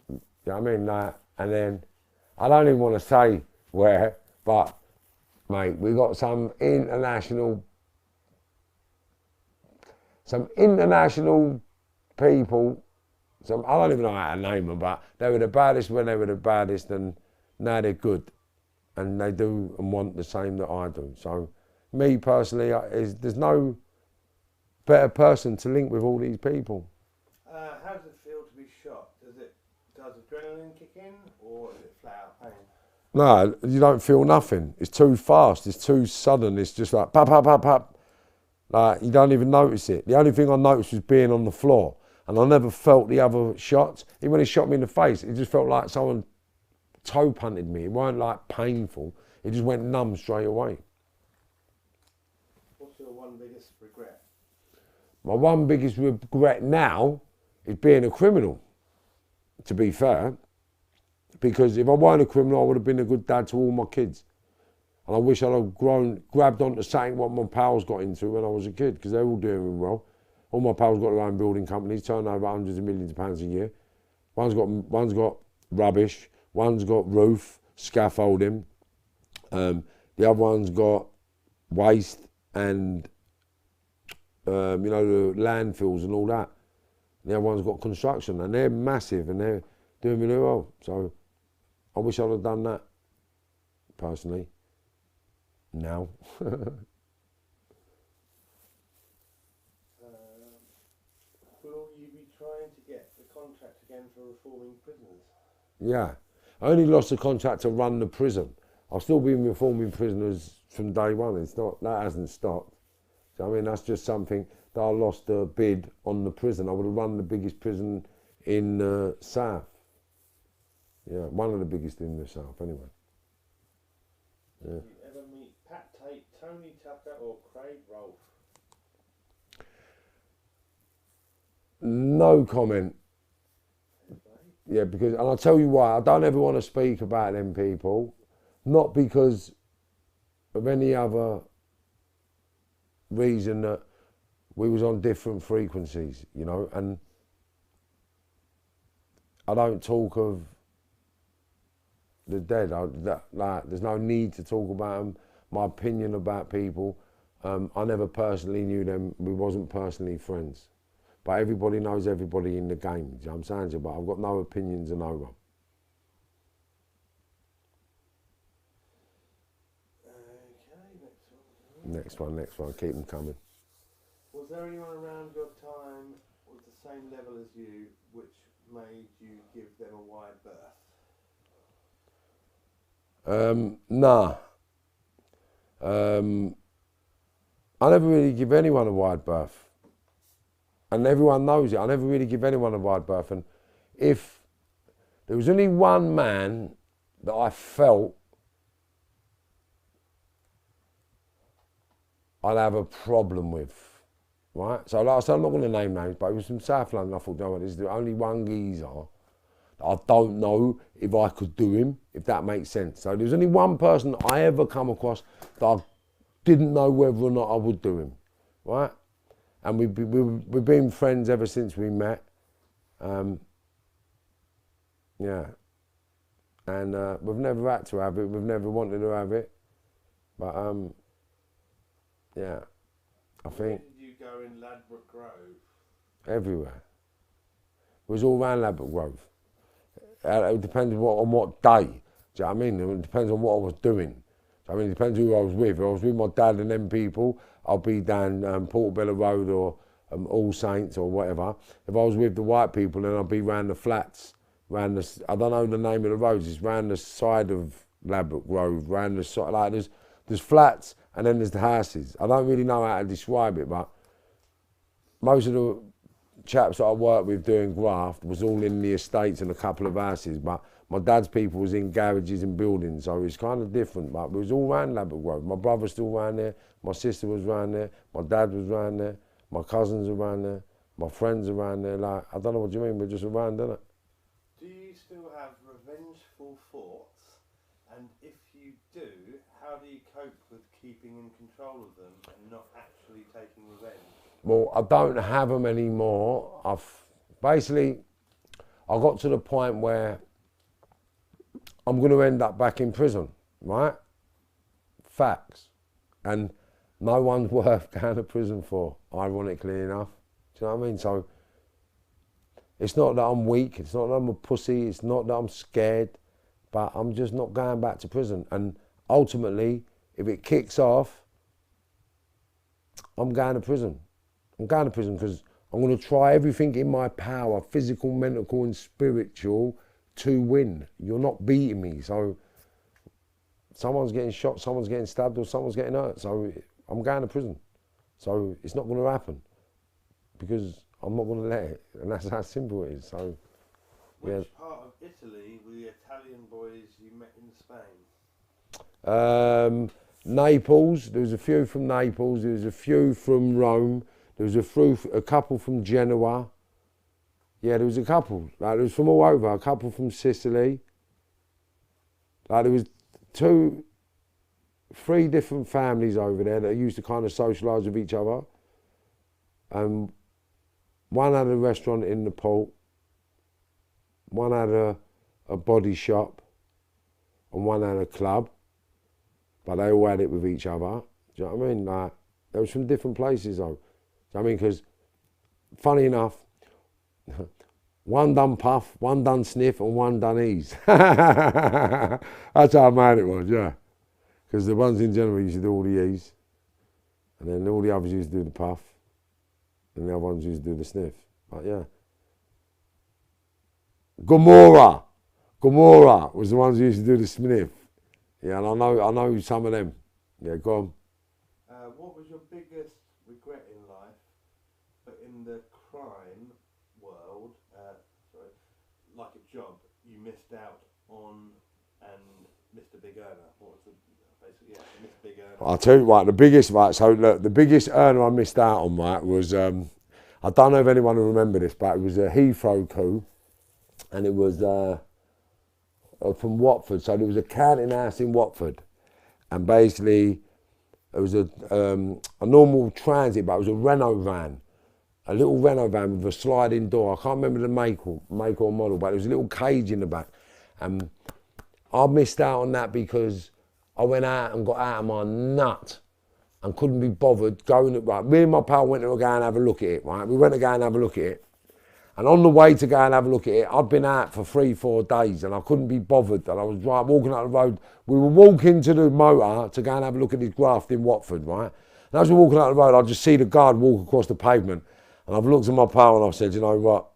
You know what I mean? And then I don't even want to say where, but mate, we got some international people. I don't even know how to name them, but they were the baddest when they were the baddest, and now they're good, and they do and want the same that I do. So, me personally, there's no better person to link with all these people. How does it feel to be shot? Does adrenaline kick in, or is it flat out pain? No, you don't feel nothing. It's too fast. It's too sudden. It's just like pop, pop, pop, pop. Like, you don't even notice it. The only thing I noticed was being on the floor. And I never felt the other shots. Even when he shot me in the face, it just felt like someone toe punted me. It weren't like painful. It just went numb straight away. What's your one biggest regret? My one biggest regret now is being a criminal, to be fair. Because if I weren't a criminal, I would have been a good dad to all my kids. And I wish I'd have grabbed onto something what my pals got into when I was a kid, because they're all doing well. All my pals got their own building companies, turn over hundreds of millions of pounds a year. One's got rubbish, one's got roof, scaffolding. The other one's got waste and the landfills and all that. The other one's got construction, and they're massive and they're doing really well. So I wish I'd have done that personally. Now. Will you be trying to get the contract again for reforming prisoners? Yeah. I only lost the contract to run the prison. I've still been reforming prisoners from day one. That hasn't stopped. So, I mean, that's just something that I lost a bid on the prison. I would have run the biggest prison in the South. Yeah, one of the biggest in the South, anyway. Yeah. Did you ever meet Pat Tate, Tony Tucker, or Craig Rolfe? No comment. Yeah, and I'll tell you why. I don't ever want to speak about them people, not because of any other reason that we was on different frequencies, you know, and I don't talk of the dead. There's no need to talk about them. My opinion about people, I never personally knew them. We wasn't personally friends. But everybody knows everybody in the game. You know what I'm saying to you? But I've got no opinions of no one. Okay, Next one. Keep them coming. Was there anyone around your time with the same level as you which made you give them a wide berth? Nah. I never really give anyone a wide berth. And everyone knows it. I never really give anyone a wide berth. And if there was only one man that I felt I'd have a problem with, right? So like I said, I'm not going to name names, but it was from South London. I thought, no, there's the only one geezer that I don't know if I could do him, if that makes sense. So there's only one person I ever come across that I didn't know whether or not I would do him, right? And we've been friends ever since we met. Yeah. And we've never had to have it. We've never wanted to have it. But, yeah, I think... Where did you go in Ladbroke Grove? Everywhere. It was all around Ladbroke Grove. It depends on what day. Do you know what I mean? It depends on what I was doing. I mean, it depends who I was with. If I was with my dad and them people, I'll be down Portobello Road or All Saints or whatever. If I was with the white people, then I'll be round the flats, I don't know the name of the roads, it's round the side of Ladbroke Grove, round the side, like there's flats and then there's the houses. I don't really know how to describe it, but most of the chaps that I worked with doing graft was all in the estates and a couple of houses, but my dad's people was in garages and buildings, so it's kind of different, but it was all around Ladbroke Road. My brother was still around there, my sister was around there, my dad was around there, my cousins around there, my friends around there. Like, I don't know what you mean, we're just around, innit? Do you still have revengeful thoughts? And if you do, how do you cope with keeping in control of them and not actually taking revenge? Well, I don't have them anymore. I got to the point where I'm going to end up back in prison, right? Facts. And no one's worth going to prison for, ironically enough. Do you know what I mean? So it's not that I'm weak, it's not that I'm a pussy, it's not that I'm scared, but I'm just not going back to prison. And ultimately, if it kicks off, I'm going to prison. I'm going to prison because I'm going to try everything in my power, physical, mental and spiritual, to win. You're not beating me. So someone's getting shot, someone's getting stabbed or someone's getting hurt. So I'm going to prison. So it's not going to happen because I'm not going to let it. And that's how simple it is. So, Which part of Italy were the Italian boys you met in Spain? Naples, there was a few from Naples, there was a few from Rome, there was a couple from Genoa. Yeah, there was a couple. Like, there was from all over, a couple from Sicily. Like, there was 3 different families over there that used to kind of socialise with each other. One had a restaurant in the port, one had a body shop, and one had a club. But they all had it with each other. Do you know what I mean? Like, they was from different places though. Do you know what I mean? Because, funny enough, one done puff, one done sniff, and one done ease. That's how mad it was, yeah. Because the ones in general used to do all the ease, and then all the others used to do the puff, and the other ones used to do the sniff. But yeah. Gomorrah was the ones who used to do the sniff. Yeah, and I know some of them. Yeah, go on. What was your biggest regret in life, but in the crime world, like a job, you missed out on and missed a big earner? What was basically, yeah, missed a big earner? I'll tell you what, the biggest earner I missed out on, right, was, I don't know if anyone will remember this, but it was a Heathrow coup, and it was from Watford. So there was a counting house in Watford, and basically it was a normal transit, but it was a Renault van, a little Renault van with a sliding door. I can't remember the make or model, but there was a little cage in the back. And I missed out on that because I went out and got out of my nut and couldn't be bothered going. Right, me and my pal went to go and have a look at it, right? We went to go and have a look at it. And on the way to go and have a look at it, I'd been out for 3-4 days and I couldn't be bothered. And I was walking up the road. We were walking to the motor to go and have a look at this graft in Watford, right? And as we're walking up the road, I just see the guard walk across the pavement. And I've looked at my pal and I've said, you know what?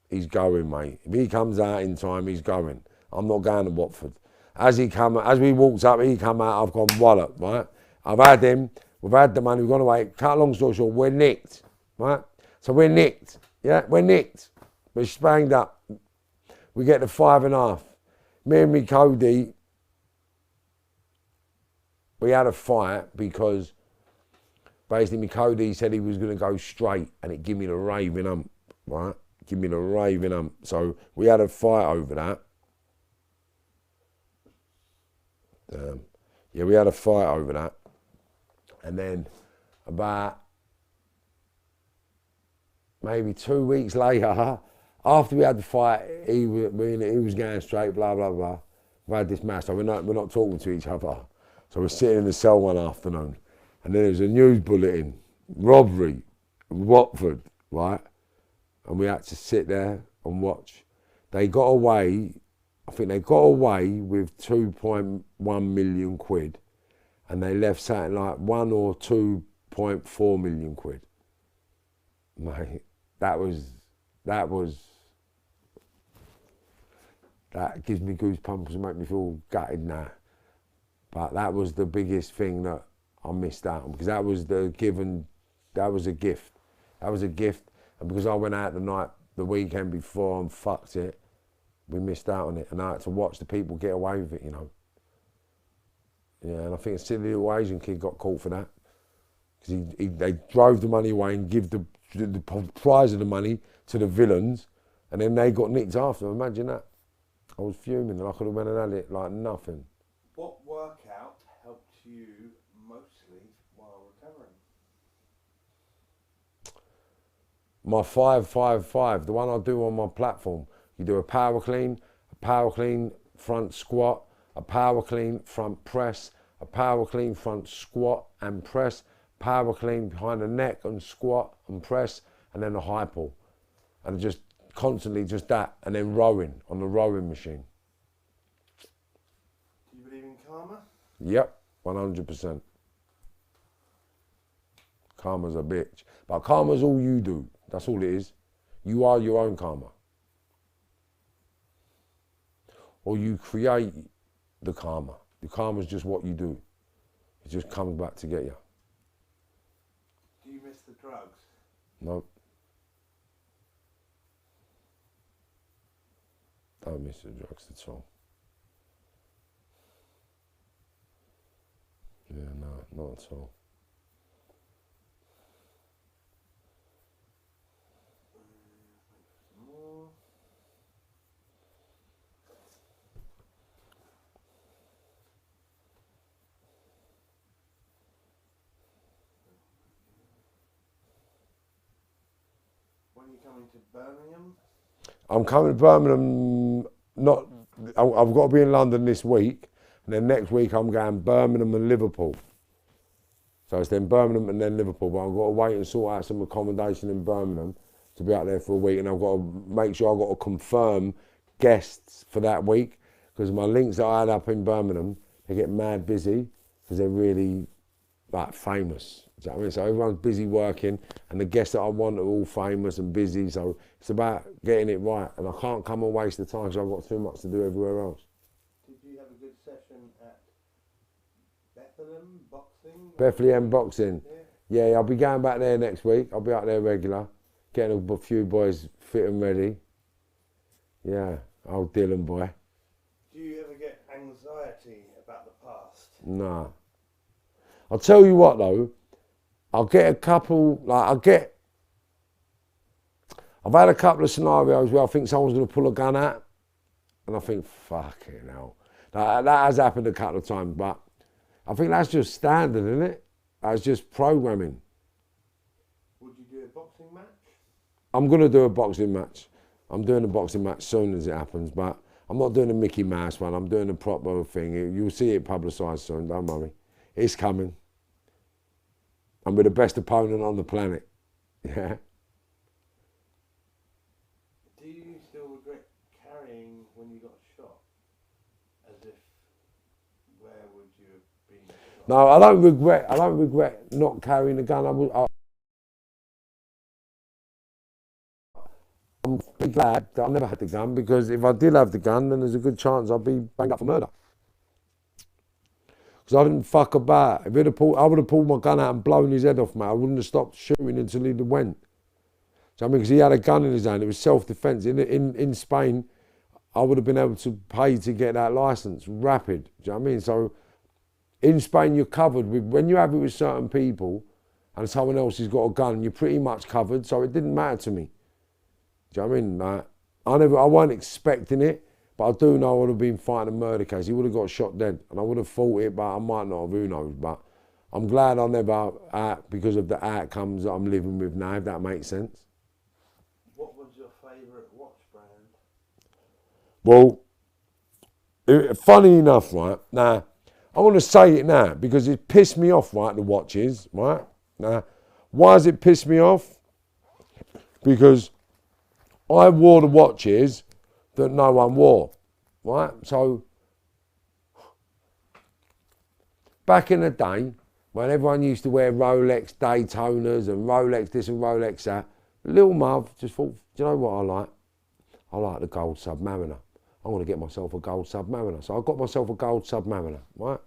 He's going, mate. If he comes out in time, he's going. I'm not going to Watford. As we walked up, he come out, I've gone wallop, right? I've had him, we've had the money, we've gone away. Cut a long story short, we're nicked, right? So we're nicked. Yeah, we're nicked. We're spanged up. We get to 5.5. Me and me Cody, we had a fight because basically me Cody said he was going to go straight and it gave me the raving hump, right? Give me the raving hump. So we had a fight over that. Yeah, we had a fight over that. And then about maybe 2 weeks later, after we had the fight, he was going straight, blah, blah, blah. We had this match, so we're not talking to each other. So we're sitting in the cell one afternoon, and then there was a news bulletin, robbery, Watford, right? And we had to sit there and watch. They got away, I think they got away with 2.1 million quid, and they left something like 1 or 2.4 million quid. Mate, that gives me goosebumps and make me feel gutted now. But that was the biggest thing that I missed out on, because that was a gift. That was a gift. And because I went out the weekend before and fucked it, We missed out on it, and I had to watch the people get away with it, you know. Yeah, and I think a silly little Asian kid got caught for that. Because they drove the money away and give the prize of the money to the villains, and then they got nicked after. Imagine that. I was fuming, and I could have went and had it like nothing. What workout helped you mostly while recovering? My 5-5-5, the one I do on my platform. You do a power clean front squat, a power clean front press, a power clean front squat and press, power clean behind the neck and squat and press, and then a high pull. And just constantly just that, and then rowing on the rowing machine. Do you believe in karma? Yep, 100%. Karma's a bitch. But karma's all you do. That's all it is. You are your own karma. Or you create the karma. The karma's just what you do. It just comes back to get you. Do you miss the drugs? No. Don't miss the drugs at all. Yeah, no, not at all. More. When are you coming to Birmingham? I'm coming to Birmingham, I've got to be in London this week, and then next week I'm going Birmingham and Liverpool. So it's then Birmingham and then Liverpool, but I've got to wait and sort out some accommodation in Birmingham to be out there for a week, and I've got to make sure I've got to confirm guests for that week, because my links that I had up in Birmingham, they get mad busy, because they're really like famous. Do you know what I mean? So everyone's busy working, and the guests that I want are all famous and busy, so it's about getting it right, and I can't come and waste the time because I've got too much to do everywhere else. Did you have a good session at Bethlehem Boxing? Bethlehem Boxing. Yeah, I'll be going back there next week. I'll be out there regular, getting a few boys fit and ready. Yeah, old Dylan boy. Do you ever get anxiety about the past? Nah. I'll tell you what though, I'll get a couple, I've had a couple of scenarios where I think someone's going to pull a gun out, and I think, fucking hell. That has happened a couple of times, but I think that's just standard, isn't it? That's just programming. Would you do a boxing match? I'm going to do a boxing match. I'm doing a boxing match soon as it happens, but I'm not doing a Mickey Mouse one. I'm doing a proper thing. You'll see it publicised soon, don't worry. It's coming. I'm with the best opponent on the planet. Yeah. Do you still regret carrying when you got shot? As if, where would you have been shot? No, I don't regret not carrying a gun. I'm glad that I never had the gun, because if I did have the gun, then there's a good chance I'd be banged up for murder. Because I didn't fuck about. I would have pulled my gun out and blown his head off, mate. I wouldn't have stopped shooting until he went. So I mean, because he had a gun in his hand, it was self-defense. In Spain, I would have been able to pay to get that license, rapid. Do you know what I mean? So in Spain, you're covered with, when you have it with certain people and someone else has got a gun, you're pretty much covered. So it didn't matter to me. Do you know what I mean? Like, I wasn't expecting it. But I do know I would have been fighting a murder case. He would have got shot dead, and I would have fought it, but I might not have, who knows. But I'm glad I never, because of the outcomes that I'm living with now, if that makes sense. What was your favourite watch brand? Well, funny enough, right, now, I want to say it now, because it pissed me off, right, the watches, right? Now, why does it piss me off? Because I wore the watches that no one wore, right? So, back in the day, when everyone used to wear Rolex Daytonas and Rolex this and Rolex that, little Marv just thought, do you know what I like? I like the gold Submariner. I want to get myself a gold Submariner. So I got myself a gold Submariner, right?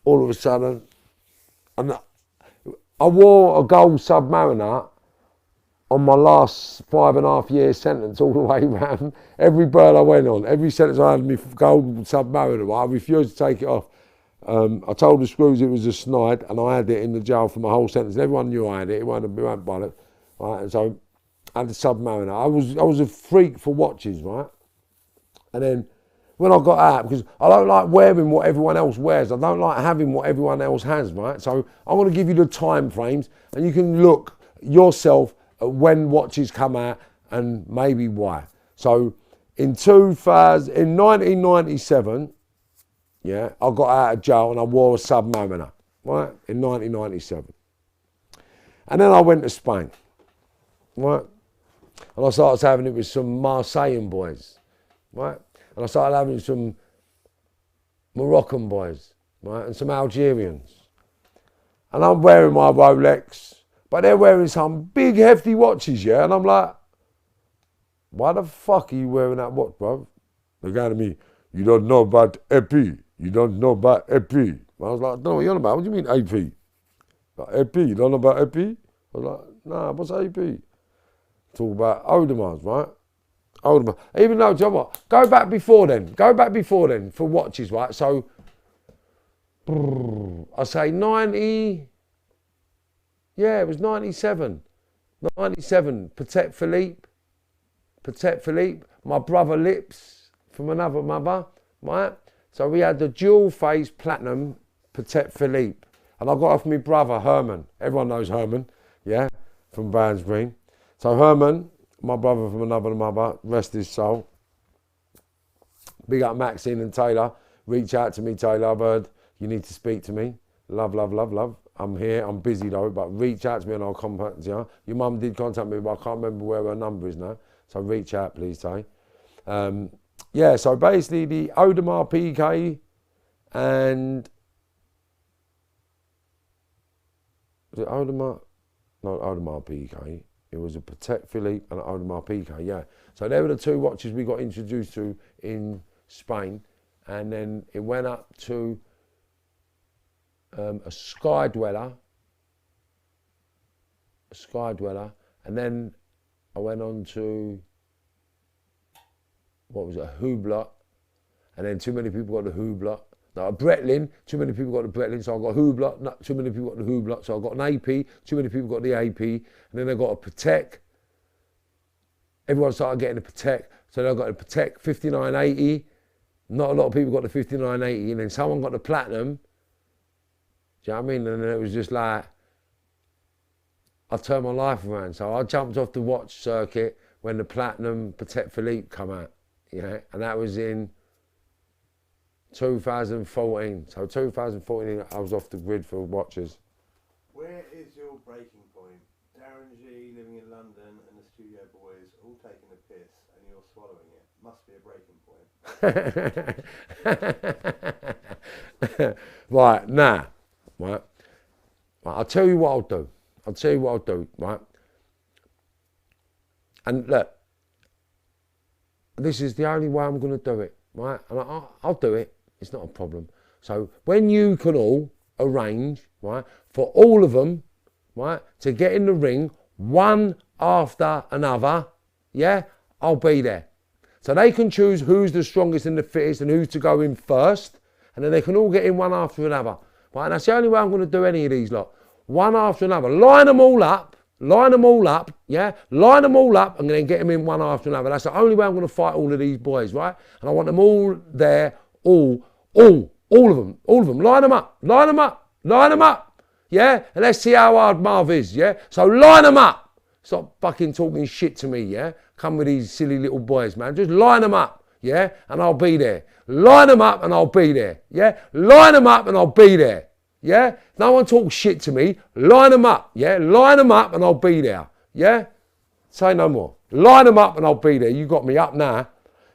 All of a sudden, and I wore a gold Submariner on my last 5.5 year sentence all the way round, every bird I went on, every sentence I had me gold submariner, I refused to take it off. I told the screws it was a snide, and I had it in the jail for my whole sentence. And everyone knew I had it. It won't bother. Right, and so I had the submariner. I was a freak for watches, right? And then when I got out, because I don't like wearing what everyone else wears. I don't like having what everyone else has, right? So I want to give you the time frames, and you can look yourself at when watches come out and maybe why. So in 1997, yeah, I got out of jail and I wore a submariner, right, in 1997. And then I went to Spain, right, and I started having it with some Marseillan boys, right, and I started having it with some Moroccan boys, right, and some Algerians. And I'm wearing my Rolex, but they're wearing some big hefty watches, yeah, and I'm like, why the fuck are you wearing that watch, bro? They're going to me, you don't know about AP. You don't know about AP. I was like, no, what you on about? What do you mean AP? Like, AP, you don't know about AP? I was like, nah, what's AP? Talk about Audemars, right? Audemars. Even though, do you know what? Go back before then for watches, right? So, I say 90, yeah, it was 97. 97, Patek Philippe, my brother Lips from another mother, right? So we had the dual phase platinum Patek Philippe. And I got off my brother Herman. Everyone knows Herman, yeah, from Bands Green. So Herman, my brother from another mother, rest his soul. Big up Maxine and Taylor. Reach out to me, Taylor. I've heard you need to speak to me. Love, love, love, love. I'm here. I'm busy though, but reach out to me and I'll contact you. Your mum did contact me, but I can't remember where her number is now. So reach out, please, Tay. Yeah, so basically the Audemars PK and... Was it Audemars? No, Audemars PK. It was a Patek Philippe and an Audemars PK, yeah. So they were the two watches we got introduced to in Spain. And then it went up to a Sky Dweller. And then I went on to... what was it, a Hublot, and then too many people got the Hublot. No, a Breitling, too many people got the Breitling, so I got Hublot, not too many people got the Hublot, so I got an AP, too many people got the AP, and then I got a Patek. Everyone started getting a Patek, so then I got a Patek 5980, not a lot of people got the 5980, and then someone got the Platinum, do you know what I mean? And then it was just like, I turned my life around, so I jumped off the watch circuit when the Platinum Patek Philippe come out. Yeah, and that was in 2014. So 2014, I was off the grid for watches. Where is your breaking point? Darren G living in London and the Studio Boys all taking a piss and you're swallowing it. Must be a breaking point. Right, nah. Right. I'll tell you what I'll do. Right. And look, this is the only way I'm going to do it, right? And I'll do it. It's not a problem. So when you can all arrange, right, for all of them, right, to get in the ring one after another, yeah, I'll be there. So they can choose who's the strongest and the fittest and who's to go in first, and then they can all get in one after another, right? And that's the only way I'm going to do any of these lot. One after another. Line them all up, yeah? Line them all up and then get them in one after another. That's the only way I'm going to fight all of these boys, right? And I want them all there, all of them. Line them up, yeah? And let's see how hard Marv is, yeah? So line them up. Stop fucking talking shit to me, yeah? Come with these silly little boys, man. Just line them up, yeah? And I'll be there. Line them up and I'll be there, yeah? Line them up and I'll be there. Yeah? No one talks shit to me. Line them up, yeah? Line them up and I'll be there, yeah? Say no more. Line them up and I'll be there. You got me up now.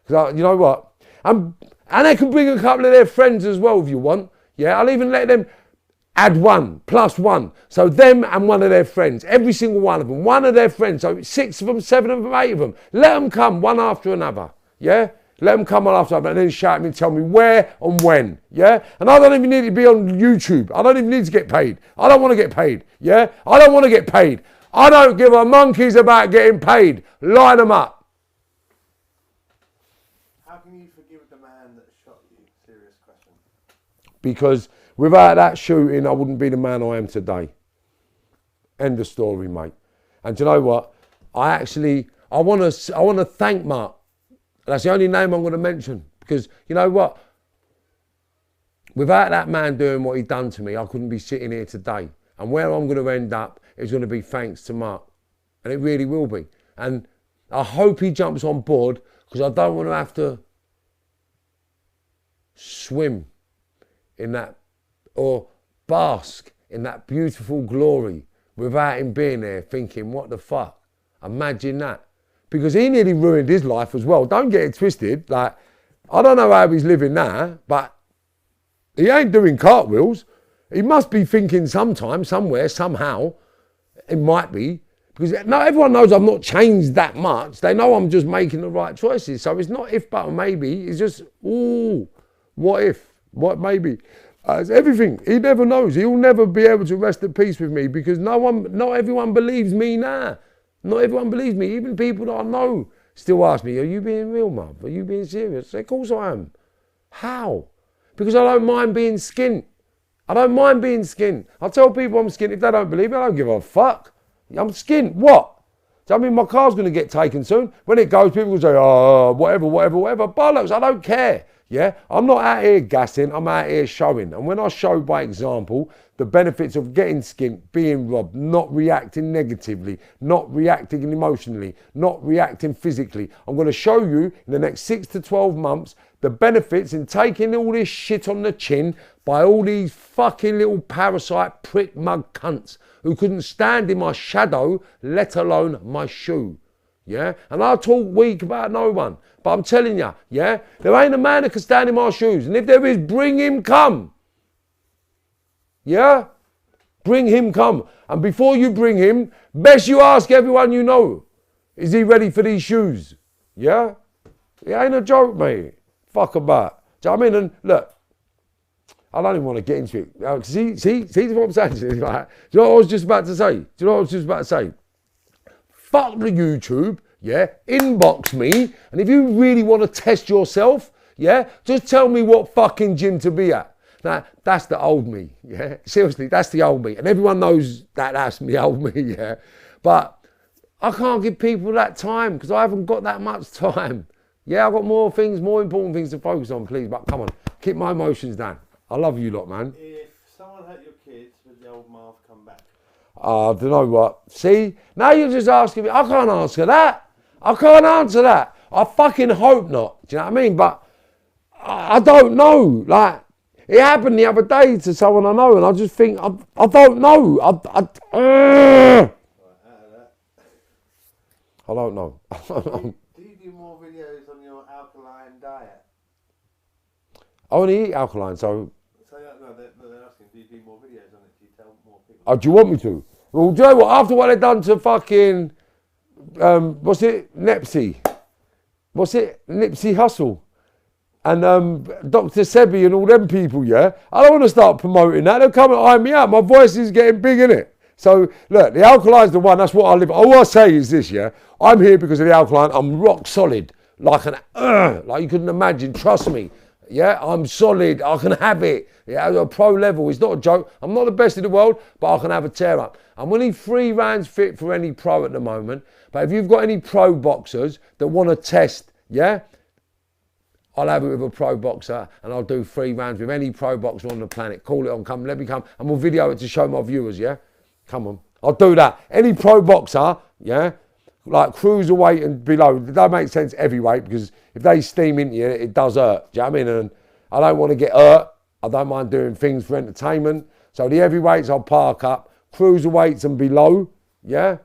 Because you know what? And they can bring a couple of their friends as well if you want. Yeah? I'll even let them add one, plus one. So them and one of their friends. Every single one of them. One of their friends. So 6 of them, 7 of them, 8 of them. Let them come one after another. Yeah? Let them come on after and then shout at me and tell me where and when, yeah? And I don't even need to be on YouTube. I don't even need to get paid. I don't want to get paid, yeah? I don't want to get paid. I don't give a monkeys about getting paid. Line them up. How can you forgive the man that shot you? Serious question. Because without that shooting, I wouldn't be the man I am today. End of story, mate. And do you know what? I want to thank Mark. That's the only name I'm going to mention. Because you know what? Without that man doing what he done to me, I couldn't be sitting here today. And where I'm going to end up is going to be thanks to Mark. And it really will be. And I hope he jumps on board, because I don't want to have to swim in that, or bask in that beautiful glory without him being there thinking, what the fuck? Imagine that. Because he nearly ruined his life as well. Don't get it twisted. Like, I don't know how he's living now, but he ain't doing cartwheels. He must be thinking sometime, somewhere, somehow. It might be. Because not everyone knows I've not changed that much. They know I'm just making the right choices. So it's not if, but, or maybe. It's just, ooh, what if? What maybe? It's everything. He never knows. He'll never be able to rest at peace with me, because not everyone believes me now. Not everyone believes me. Even people that I know still ask me, are you being real, Mum? Are you being serious? I say, of course I am. How? Because I don't mind being skint. I don't mind being skint. I tell people I'm skint. If they don't believe me, I don't give a fuck. I'm skint. What? So, I mean, my car's going to get taken soon. When it goes, people will say, oh, whatever. Bollocks, I don't care. Yeah? I'm not out here gassing. I'm out here showing. And when I show by example the benefits of getting skint, being robbed, not reacting negatively, not reacting emotionally, not reacting physically, I'm going to show you in the next 6 to 12 months the benefits in taking all this shit on the chin by all these fucking little parasite prick mug cunts who couldn't stand in my shadow, let alone my shoe. Yeah? And I talk weak about no one. But I'm telling you, yeah, there ain't a man that can stand in my shoes. And if there is, bring him come. Yeah? Bring him come. And before you bring him, best you ask everyone you know, is he ready for these shoes? Yeah? It ain't a joke, mate. Fuck about. Do you know what I mean? And look, I don't even want to get into it. See what I'm saying? Like, do you know what I was just about to say? Fuck the YouTube, yeah? Inbox me, and if you really want to test yourself, yeah, just tell me what fucking gym to be at. Now, that's the old me, yeah? Seriously, that's the old me. And everyone knows that that's the old me, yeah? But I can't give people that time, because I haven't got that much time. Yeah, I've got more important things to focus on, please. But come on, keep my emotions down. I love you lot, man. If someone hurt your kids, would the old Marv come back? I don't know what. See, now you're just asking me. I can't answer that. I fucking hope not. Do you know what I mean? But I don't know. Like, it happened the other day to someone I know, and I just think, I don't know. I don't know. Do you do more videos on your alkaline diet? I only eat alkaline, so... No, they're asking, do you do more videos on it? Do you tell more people? Oh, do you want me to? Well, do you know what? After what they've done to fucking... what's it? Nipsey Hussle. And Dr. Sebi and all them people, yeah? I don't want to start promoting that. They'll come and eye me out. My voice is getting big, innit? So, look, the alkaline's the one. That's what I live. All I say is this, yeah? I'm here because of the alkaline. I'm rock solid. Like you couldn't imagine. Trust me. Yeah, I'm solid. I can have it. Yeah, at a pro level. It's not a joke. I'm not the best in the world, but I can have a tear up. I'm only 3 rounds fit for any pro at the moment. But if you've got any pro boxers that want to test, yeah, I'll have it with a pro boxer, and I'll do 3 rounds with any pro boxer on the planet. Call it on, come, let me come, and we'll video it to show my viewers, yeah? Come on. I'll do that. Any pro boxer, yeah, like cruiserweight and below, it don't make sense heavyweight, because if they steam into you, it does hurt. Do you know what I mean? And I don't want to get hurt. I don't mind doing things for entertainment. So the heavyweights I'll park up. Cruiserweights and below, yeah,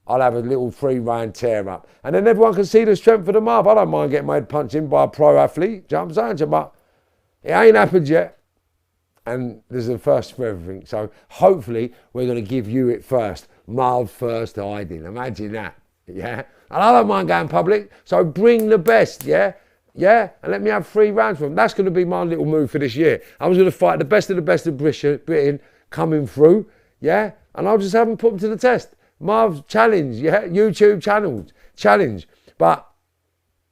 I'll have a little 3 round tear up. And then everyone can see the strength of the Marv. I don't mind getting my head punched in by a pro athlete. Do you know what I'm saying? But it ain't happened yet. And there's a first for everything. So hopefully we're going to give you it first. Marv first hiding. Imagine that. Yeah. And I don't mind going public. So bring the best. Yeah. Yeah. And let me have 3 rounds for them. That's going to be my little move for this year. I was going to fight the best of Britain coming through. Yeah. And I'll just have them put them to the test. Marv's challenge, yeah, YouTube challenge. But,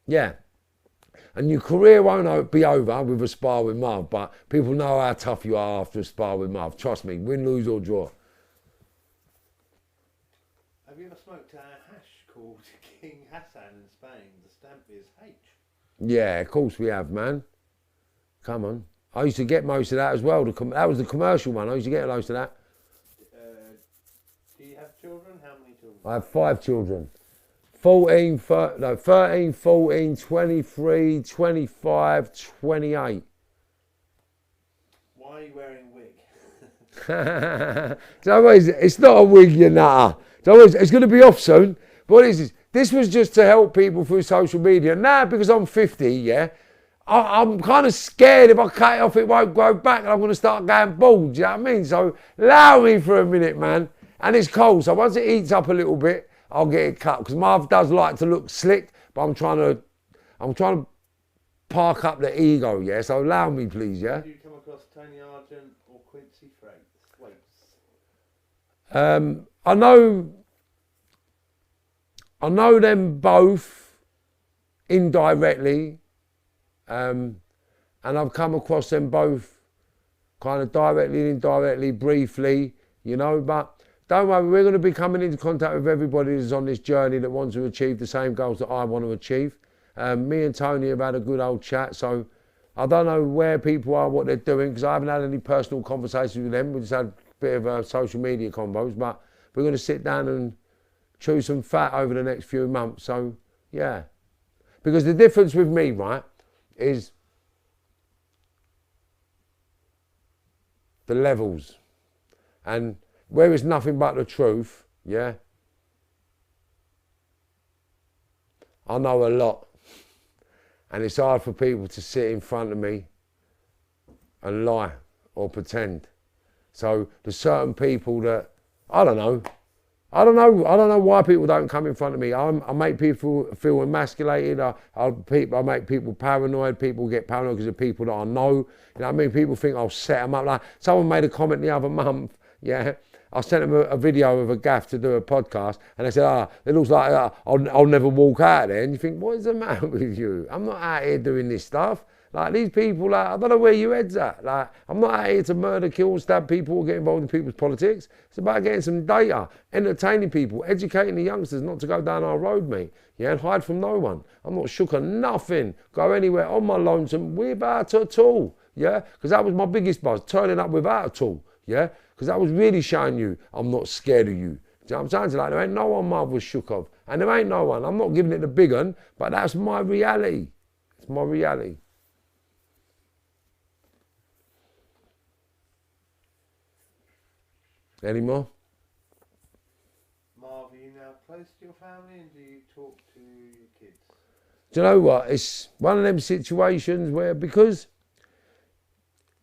yeah. And your career won't be over with a spar with Marv, but people know how tough you are after a spar with Marv. Trust me, win, lose or draw. Have you ever smoked a hash called King Hassan in Spain? The stamp is H. Yeah, of course we have, man. Come on. I used to get most of that as well. That was the commercial one. I used to get most of that. Do you have children? How many children? I have 5 children. 13, 14, 23, 25, 28. Why are you wearing a wig? It's not a wig, you nutter. It's going to be off soon. But what is this? This was just to help people through social media. Now, because I'm 50, yeah, I'm kind of scared if I cut it off, it won't grow back and I'm going to start going bald. Do you know what I mean? So allow me for a minute, man. And it's cold, so once it heats up a little bit, I'll get it cut. Because Marv does like to look slick, but I'm trying to park up the ego, yeah? So allow me, please, yeah? Did you come across Tony Argent or Quincy Thwaites? I know them both indirectly, and I've come across them both kind of directly and indirectly, briefly, you know, but don't worry, we're going to be coming into contact with everybody that's on this journey that wants to achieve the same goals that I want to achieve. Me and Tony have had a good old chat, so I don't know where people are, what they're doing, because I haven't had any personal conversations with them. We just had a bit of social media combos, but we're going to sit down and chew some fat over the next few months. So, yeah. Because the difference with me, right, is the levels. And where it's nothing but the truth, yeah, I know a lot. And it's hard for people to sit in front of me and lie or pretend. So there's certain people that, I don't know why people don't come in front of me. I make people feel emasculated. I make people paranoid. People get paranoid because of people that I know. You know what I mean? People think I'll set them up. Like someone made a comment the other month, yeah. I sent them a video of a gaff to do a podcast, and they said, it looks like I'll never walk out there. And you think, what is the matter with you? I'm not out here doing this stuff. Like these people, like, I don't know where your head's at. Like, I'm not out here to murder, kill, stab people or get involved in people's politics. It's about getting some data, entertaining people, educating the youngsters not to go down our road, mate. Yeah, and hide from no one. I'm not shook of nothing. Go anywhere on my lonesome without a tool. Yeah, because that was my biggest buzz, turning up without a tool. Yeah, because that was really showing you I'm not scared of you. Do you know what I'm saying? So like, there ain't no one Marv was shook of. And there ain't no one. I'm not giving it the big one, but that's my reality. It's my reality. Any more? Marv, are you now close to your family and do you talk to your kids? Do you know what? It's one of them situations where, because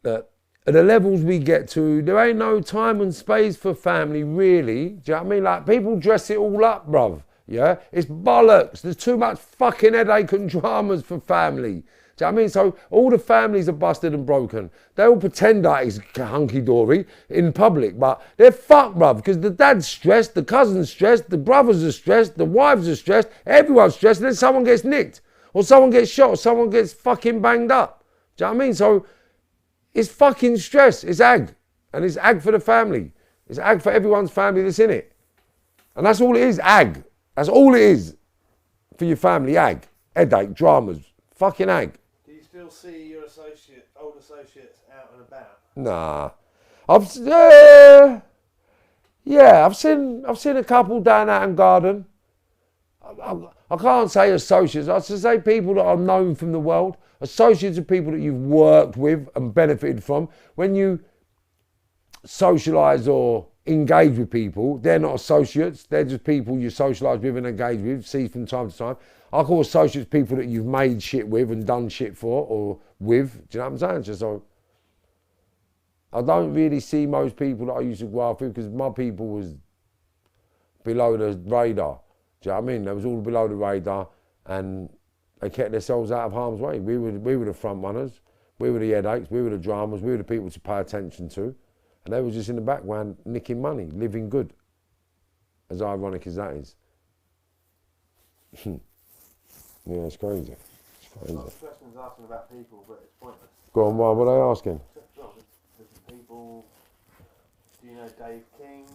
at the levels we get to, there ain't no time and space for family, really. Do you know what I mean? Like, people dress it all up, bruv. Yeah? It's bollocks. There's too much fucking headache and dramas for family. Do you know what I mean? So all the families are busted and broken. They all pretend that it's hunky-dory in public, but they're fucked, bruv, because the dad's stressed, the cousin's stressed, the brothers are stressed, the wives are stressed, everyone's stressed, and then someone gets nicked, or someone gets shot, or someone gets fucking banged up. Do you know what I mean? So it's fucking stress. It's ag. And it's ag for the family. It's ag for everyone's family that's in it. And that's all it is, ag. That's all it is for your family, ag. Headache, dramas, fucking ag. Do you still see your old associates out and about? Nah. I've seen a couple down out in Garden. I can't say associates. I should say people that are known from the world. Associates are people that you've worked with and benefited from. When you socialise or engage with people, they're not associates. They're just people you socialise with and engage with, see from time to time. I call associates people that you've made shit with and done shit for or with. Do you know what I'm saying? Just so I don't really see most people that I used to go out with, because my people was below the radar. Do you know what I mean? They was all below the radar and they kept themselves out of harm's way. We were the front runners. We were the headaches. We were the dramas. We were the people to pay attention to. And they were just in the background nicking money, living good. as ironic as that is. Yeah, it's crazy. It's crazy. Lots of questions asking about people, but it's pointless. Go on, what are they asking? Well, different people. Do you know Dave King?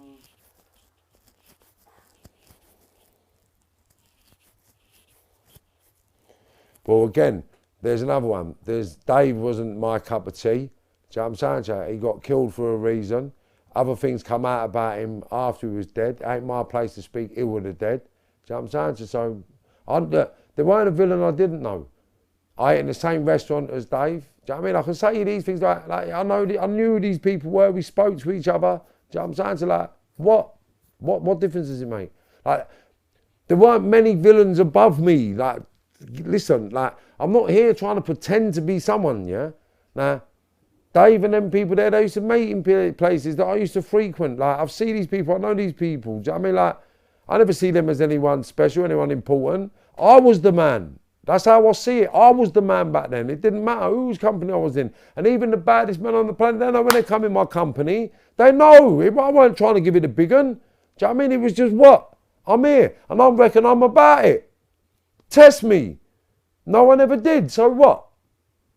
Well, again, there's another one. Dave wasn't my cup of tea. Do you know what I'm saying to you? He got killed for a reason. Other things come out about him after he was dead. Ain't my place to speak ill of the dead. Do you know what I'm saying to you? So, there weren't a villain I didn't know. I ate in the same restaurant as Dave. Do you know what I mean? I can say these things like I knew who these people were. We spoke to each other. Do you know what I'm saying to you? Like, what difference does it make? Like, there weren't many villains above me. Like, listen, like, I'm not here trying to pretend to be someone, yeah? Now, Dave and them people there, they used to meet in places that I used to frequent. Like, I've seen these people, I know these people. Do you know what I mean? Like, I never see them as anyone special, anyone important. I was the man. That's how I see it. I was the man back then. It didn't matter whose company I was in. And even the baddest men on the planet, they know when they come in my company, they know. I wasn't trying to give it a big un. Do you know what I mean? It was just what? I'm here, and I reckon I'm about it. Test me. No one ever did, so what?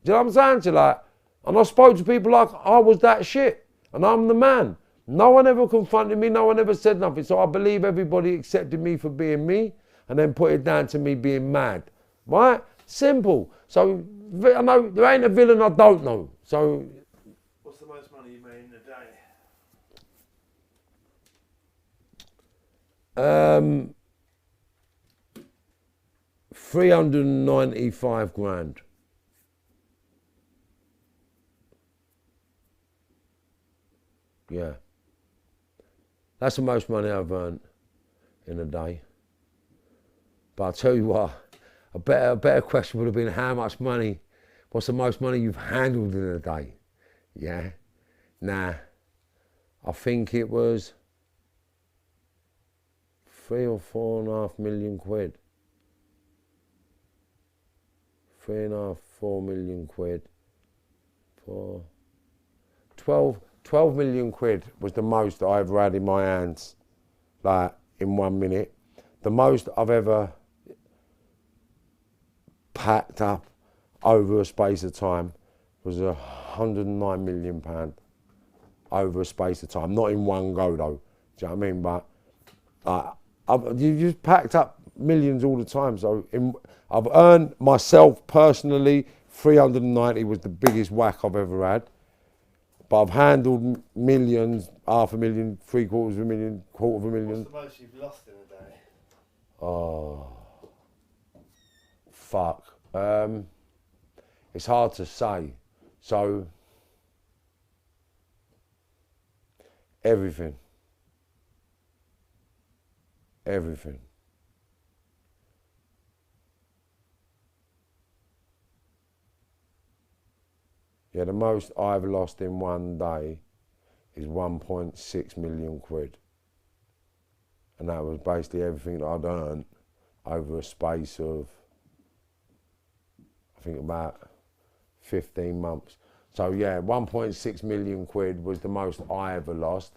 Do you know what I'm saying to you? Like, and I spoke to people like I was that shit, and I'm the man. No one ever confronted me, no one ever said nothing, so I believe everybody accepted me for being me, and then put it down to me being mad. Right? Simple. So, I know there ain't a villain I don't know. So, what's the most money you made in a day? 395 grand. Yeah. That's the most money I've earned in a day. But I'll tell you what, a better question would have been how much money, what's the most money you've handled in a day? Yeah. Nah. I think it was 3 or 4.5 million quid. 3.5, 4 million quid. 12 million quid was the most I ever had in my hands, like in 1 minute. The most I've ever packed up over a space of time was £109 million over a space of time. Not in one go though, do you know what I mean? But you just packed up millions all the time. So I've earned myself personally, 390 was the biggest whack I've ever had. But I've handled millions, 500,000, 750,000, $250,000. What's the most you've lost in a day? Oh, fuck. It's hard to say. So, everything. Everything. Yeah, the most I've lost in one day is 1.6 million quid. And that was basically everything that I'd earned over a space of, I think about 15 months. So yeah, 1.6 million quid was the most I ever lost.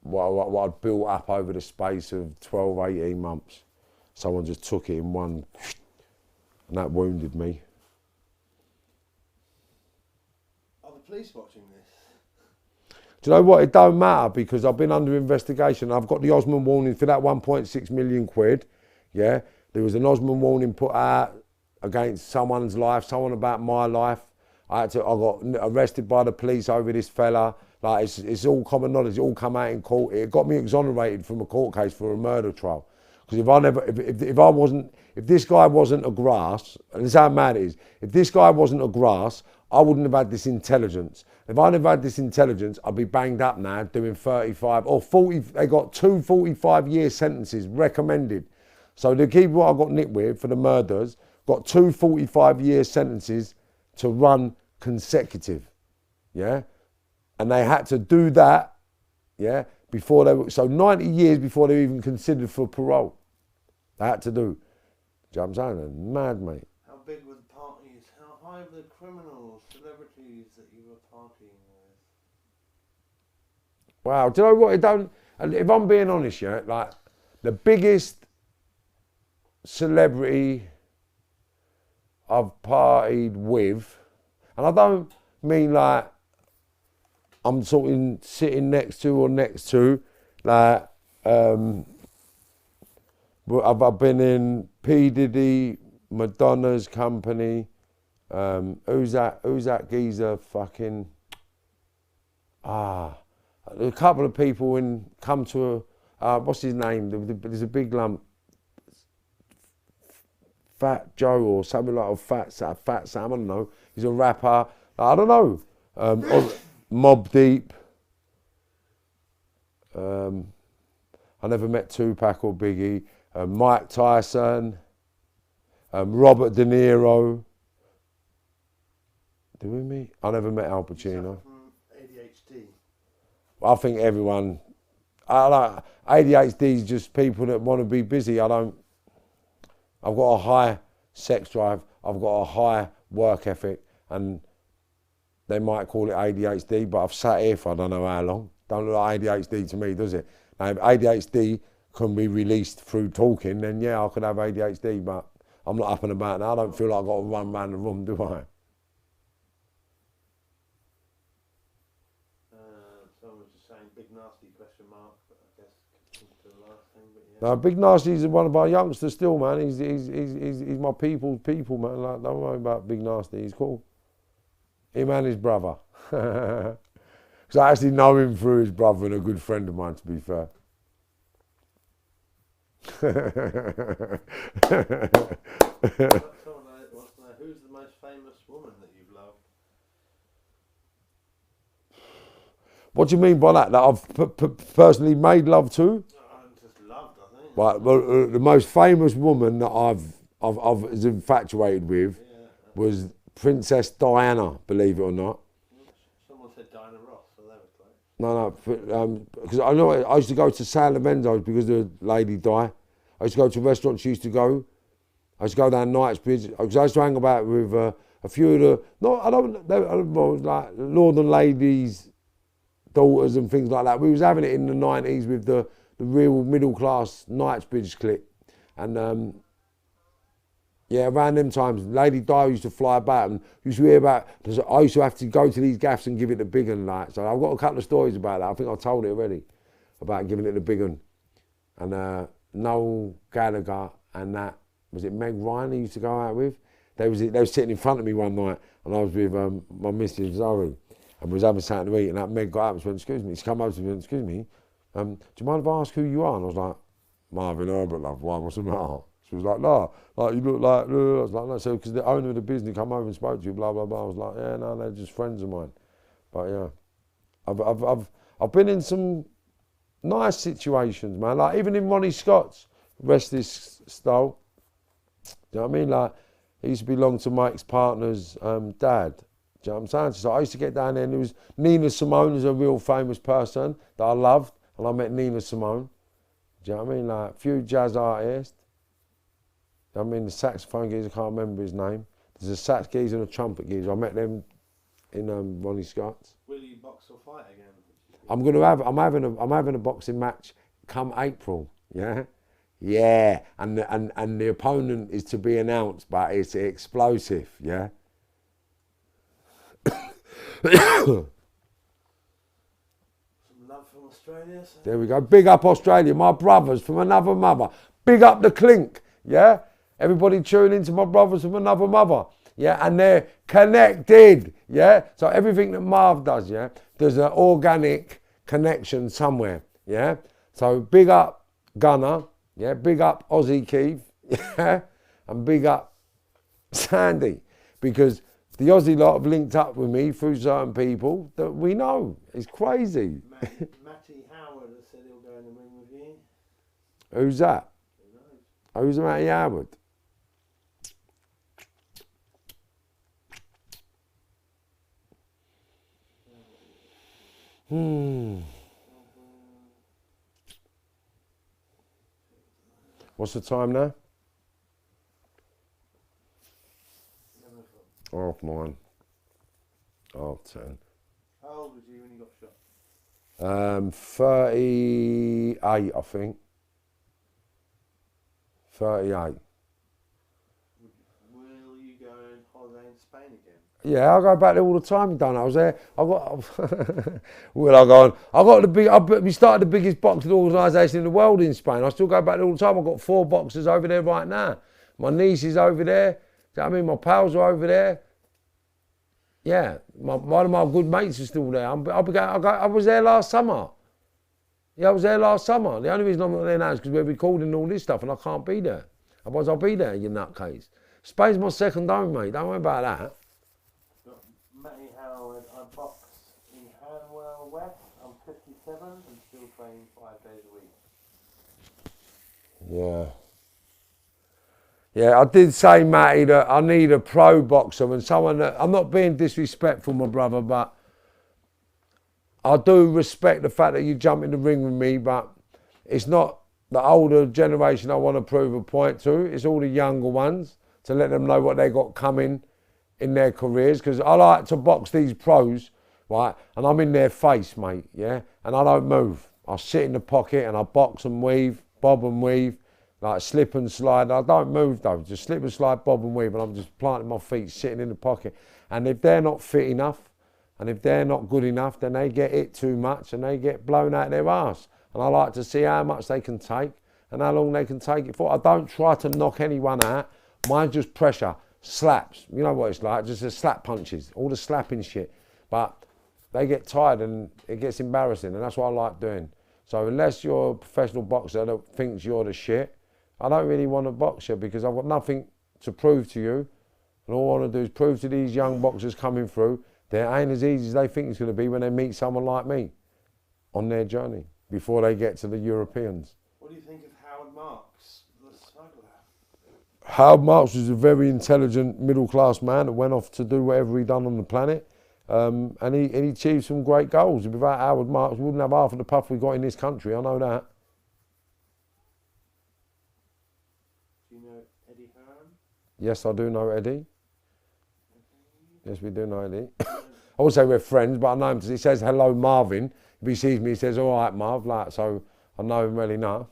What I'd built up over the space of 12, 18 months. Someone just took it in one, and that wounded me. Police watching this? Do you know what? It don't matter because I've been under investigation. I've got the Osmond warning for that 1.6 million quid. Yeah, there was an Osmond warning put out against someone's life, someone about my life. I got arrested by the police over this fella. Like it's all common knowledge. It all come out in court. It got me exonerated from a court case for a murder trial. Because if this guy wasn't a grass, and this is how mad it is. If this guy wasn't a grass, I wouldn't have had this intelligence. If I'd have had this intelligence, I'd be banged up now doing 35 or 40. They got 2 45-year sentences recommended. So the people I got nicked with for the murders got 2 45-year sentences to run consecutive. Yeah? And they had to do that, yeah, before they were, so 90 years before they were even considered for parole. They had to do. Do you know what I'm saying? Mad, mate. How big were the parties? How high were the criminals, celebrities that you were partying with? Wow, do you know what? If I'm being honest, yeah, like, The biggest celebrity I've partied with, and I don't mean like I'm sitting next to or next to, like I've been in P. Diddy, Madonna's company. Who's that geezer? Fucking a couple of people come to what's his name? There's a big lump. Fat Joe or something like Fat Sam, I don't know. He's a rapper. I don't know. Mobb Deep. I never met Tupac or Biggie. Mike Tyson. Robert De Niro. Did we meet? I never met Al Pacino. From ADHD. I think everyone. ADHD is just people that want to be busy. I've got a high sex drive, I've got a high work ethic, and they might call it ADHD, but I've sat here for I don't know how long. Don't look like ADHD to me, does it? Now, if ADHD can be released through talking, then yeah, I could have ADHD, but I'm not up and about now. I don't feel like I've got to run around the room, do I? Someone was just saying big nasty question mark, but I guess to the last thing, but yeah. No, Big Nasty's one of our youngsters still, man. He's my people's people, man. Like, don't worry about Big Nasty. He's cool. Him and his brother. Because I actually know him through his brother and a good friend of mine, to be fair. Who's the most famous woman that you've loved? What do you mean by that? That I've personally made love to? Just loved, I think. Right, well, the most famous woman that I've was infatuated with was Princess Diana, believe it or not. Someone said Diana Ross, so that was close. No, because I know I used to go to San Lorenzo's because the lady died. I used to go to restaurants she used to go. I used to go down Knightsbridge because I used to hang about with a few of I don't know, like Northern ladies' daughters and things like that. We was having it in the 90s with the real middle class Knightsbridge clique, and yeah, around them times, Lady Di used to fly about and used to hear about. I used to have to go to these gaffs and give it the big un, like. So I've got a couple of stories about that. I think I told it already about giving it the big un. And Noel Gallagher and that, was it Meg Ryan he used to go out with? They was sitting in front of me one night, and I was with my missus Zoe, and we was having something to eat, and that Meg got up and went, "Excuse me." She come over to me and, "Excuse me, do you mind if I ask who you are?" And I was like, "Marvin Herbert, love. Why? What's the matter?" She was like, "No, like you look like." I was like, "No." So because the owner of the business come over and spoke to you, blah blah blah. I was like, "Yeah, no, they're just friends of mine." But yeah, I've been in some nice situations, man. Like even in Ronnie Scott's, rest his soul. Do you know what I mean? Like he used to belong to Mike's partner's dad. Do you know what I'm saying? So I used to get down there, and there was Nina Simone, was a real famous person that I loved, and I met Nina Simone. Do you know what I mean? Like a few jazz artists. I mean, the saxophone geezer, I can't remember his name. There's a sax geezer and a trumpet geezer. I met them in Ronnie Scott's. Will you box or fight again? I'm having a boxing match come April. Yeah, yeah, and the opponent is to be announced, but it's explosive. Yeah. Some love from Australia. So. There we go. Big up Australia, my brothers from another mother. Big up the clink. Yeah. Everybody tune into my brothers from another mother. Yeah, and they're connected. Yeah. So everything that Marv does, yeah, there's an organic connection somewhere. Yeah. So big up Gunner. Yeah. Big up Ozzy Keith. Yeah. And big up Sandy, because the Aussie lot have linked up with me through certain people that we know. It's crazy. Matty Howard has said he'll go in the ring with you. Who's that? Who knows? Who's Matty Howard? What's the time now? 9:30. 10:30. How old was you when you got shot? 38, I think. 38. Will you go on holiday in Spain again? Yeah, I go back there all the time. You don't know. I was there. I got. Will I go on? I got the big. We started the biggest boxing organisation in the world in Spain. I still go back there all the time. I've got 4 boxers over there right now. My niece is over there. Do you know what I mean? My pals are over there. Yeah, one of my good mates is still there. I was there last summer. Yeah, I was there last summer. The only reason I'm not there now is because we're recording all this stuff and I can't be there. Otherwise I'll be there, you nutcase. Spain's my second home, mate. Don't worry about that. Matty Howard, I box in Hanwell West. I'm 57 and still training 5 days a week. Yeah. Yeah, I did say, Matty, that I need a pro boxer and someone that, I'm not being disrespectful, my brother, but I do respect the fact that you jump in the ring with me, but it's not the older generation I want to prove a point to. It's all the younger ones to let them know what they got coming in their careers, because I like to box these pros, right, and I'm in their face, mate, yeah, and I don't move. I sit in the pocket and I box and weave, bob and weave, like slip and slide. I don't move though, just slip and slide, bob and weave, and I'm just planting my feet, sitting in the pocket. And if they're not fit enough, and if they're not good enough, then they get hit too much and they get blown out their arse. And I like to see how much they can take and how long they can take it for. I don't try to knock anyone out. Mine's just pressure, slaps. You know what it's like, just the slap punches, all the slapping shit. But they get tired and it gets embarrassing, and that's what I like doing. So unless you're a professional boxer that thinks you're the shit, I don't really want to box you because I've got nothing to prove to you. And all I want to do is prove to these young boxers coming through they ain't as easy as they think it's going to be when they meet someone like me on their journey before they get to the Europeans. What do you think of Howard Marks, the smuggler? Howard Marks was a very intelligent middle-class man that went off to do whatever he done on the planet. And he achieved some great goals. Without Howard Marks, we wouldn't have half of the puff we got in this country, I know that. Do you know Eddie Hearn? Yes, I do know Eddie. Yes, we do know Eddie. I would say we're friends, but I know him because he says, hello, Marvin. If he sees me, he says, all right, Marv, like, so I know him well enough.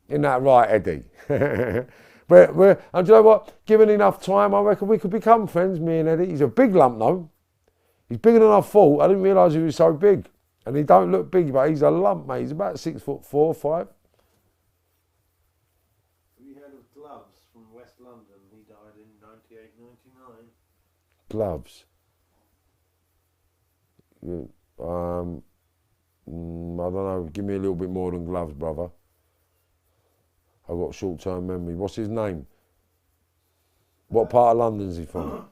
Isn't that right, Eddie? And do you know what? Given enough time, I reckon we could become friends, me and Eddie. He's a big lump, though. He's bigger than I thought. I didn't realise he was so big. And he don't look big, but he's a lump, mate. He's about 6'4", 5". West London, he died in 98, 99. Gloves. I don't know, give me a little bit more than gloves, brother. I've got short-term memory. What's his name? What part of London's he from? I'll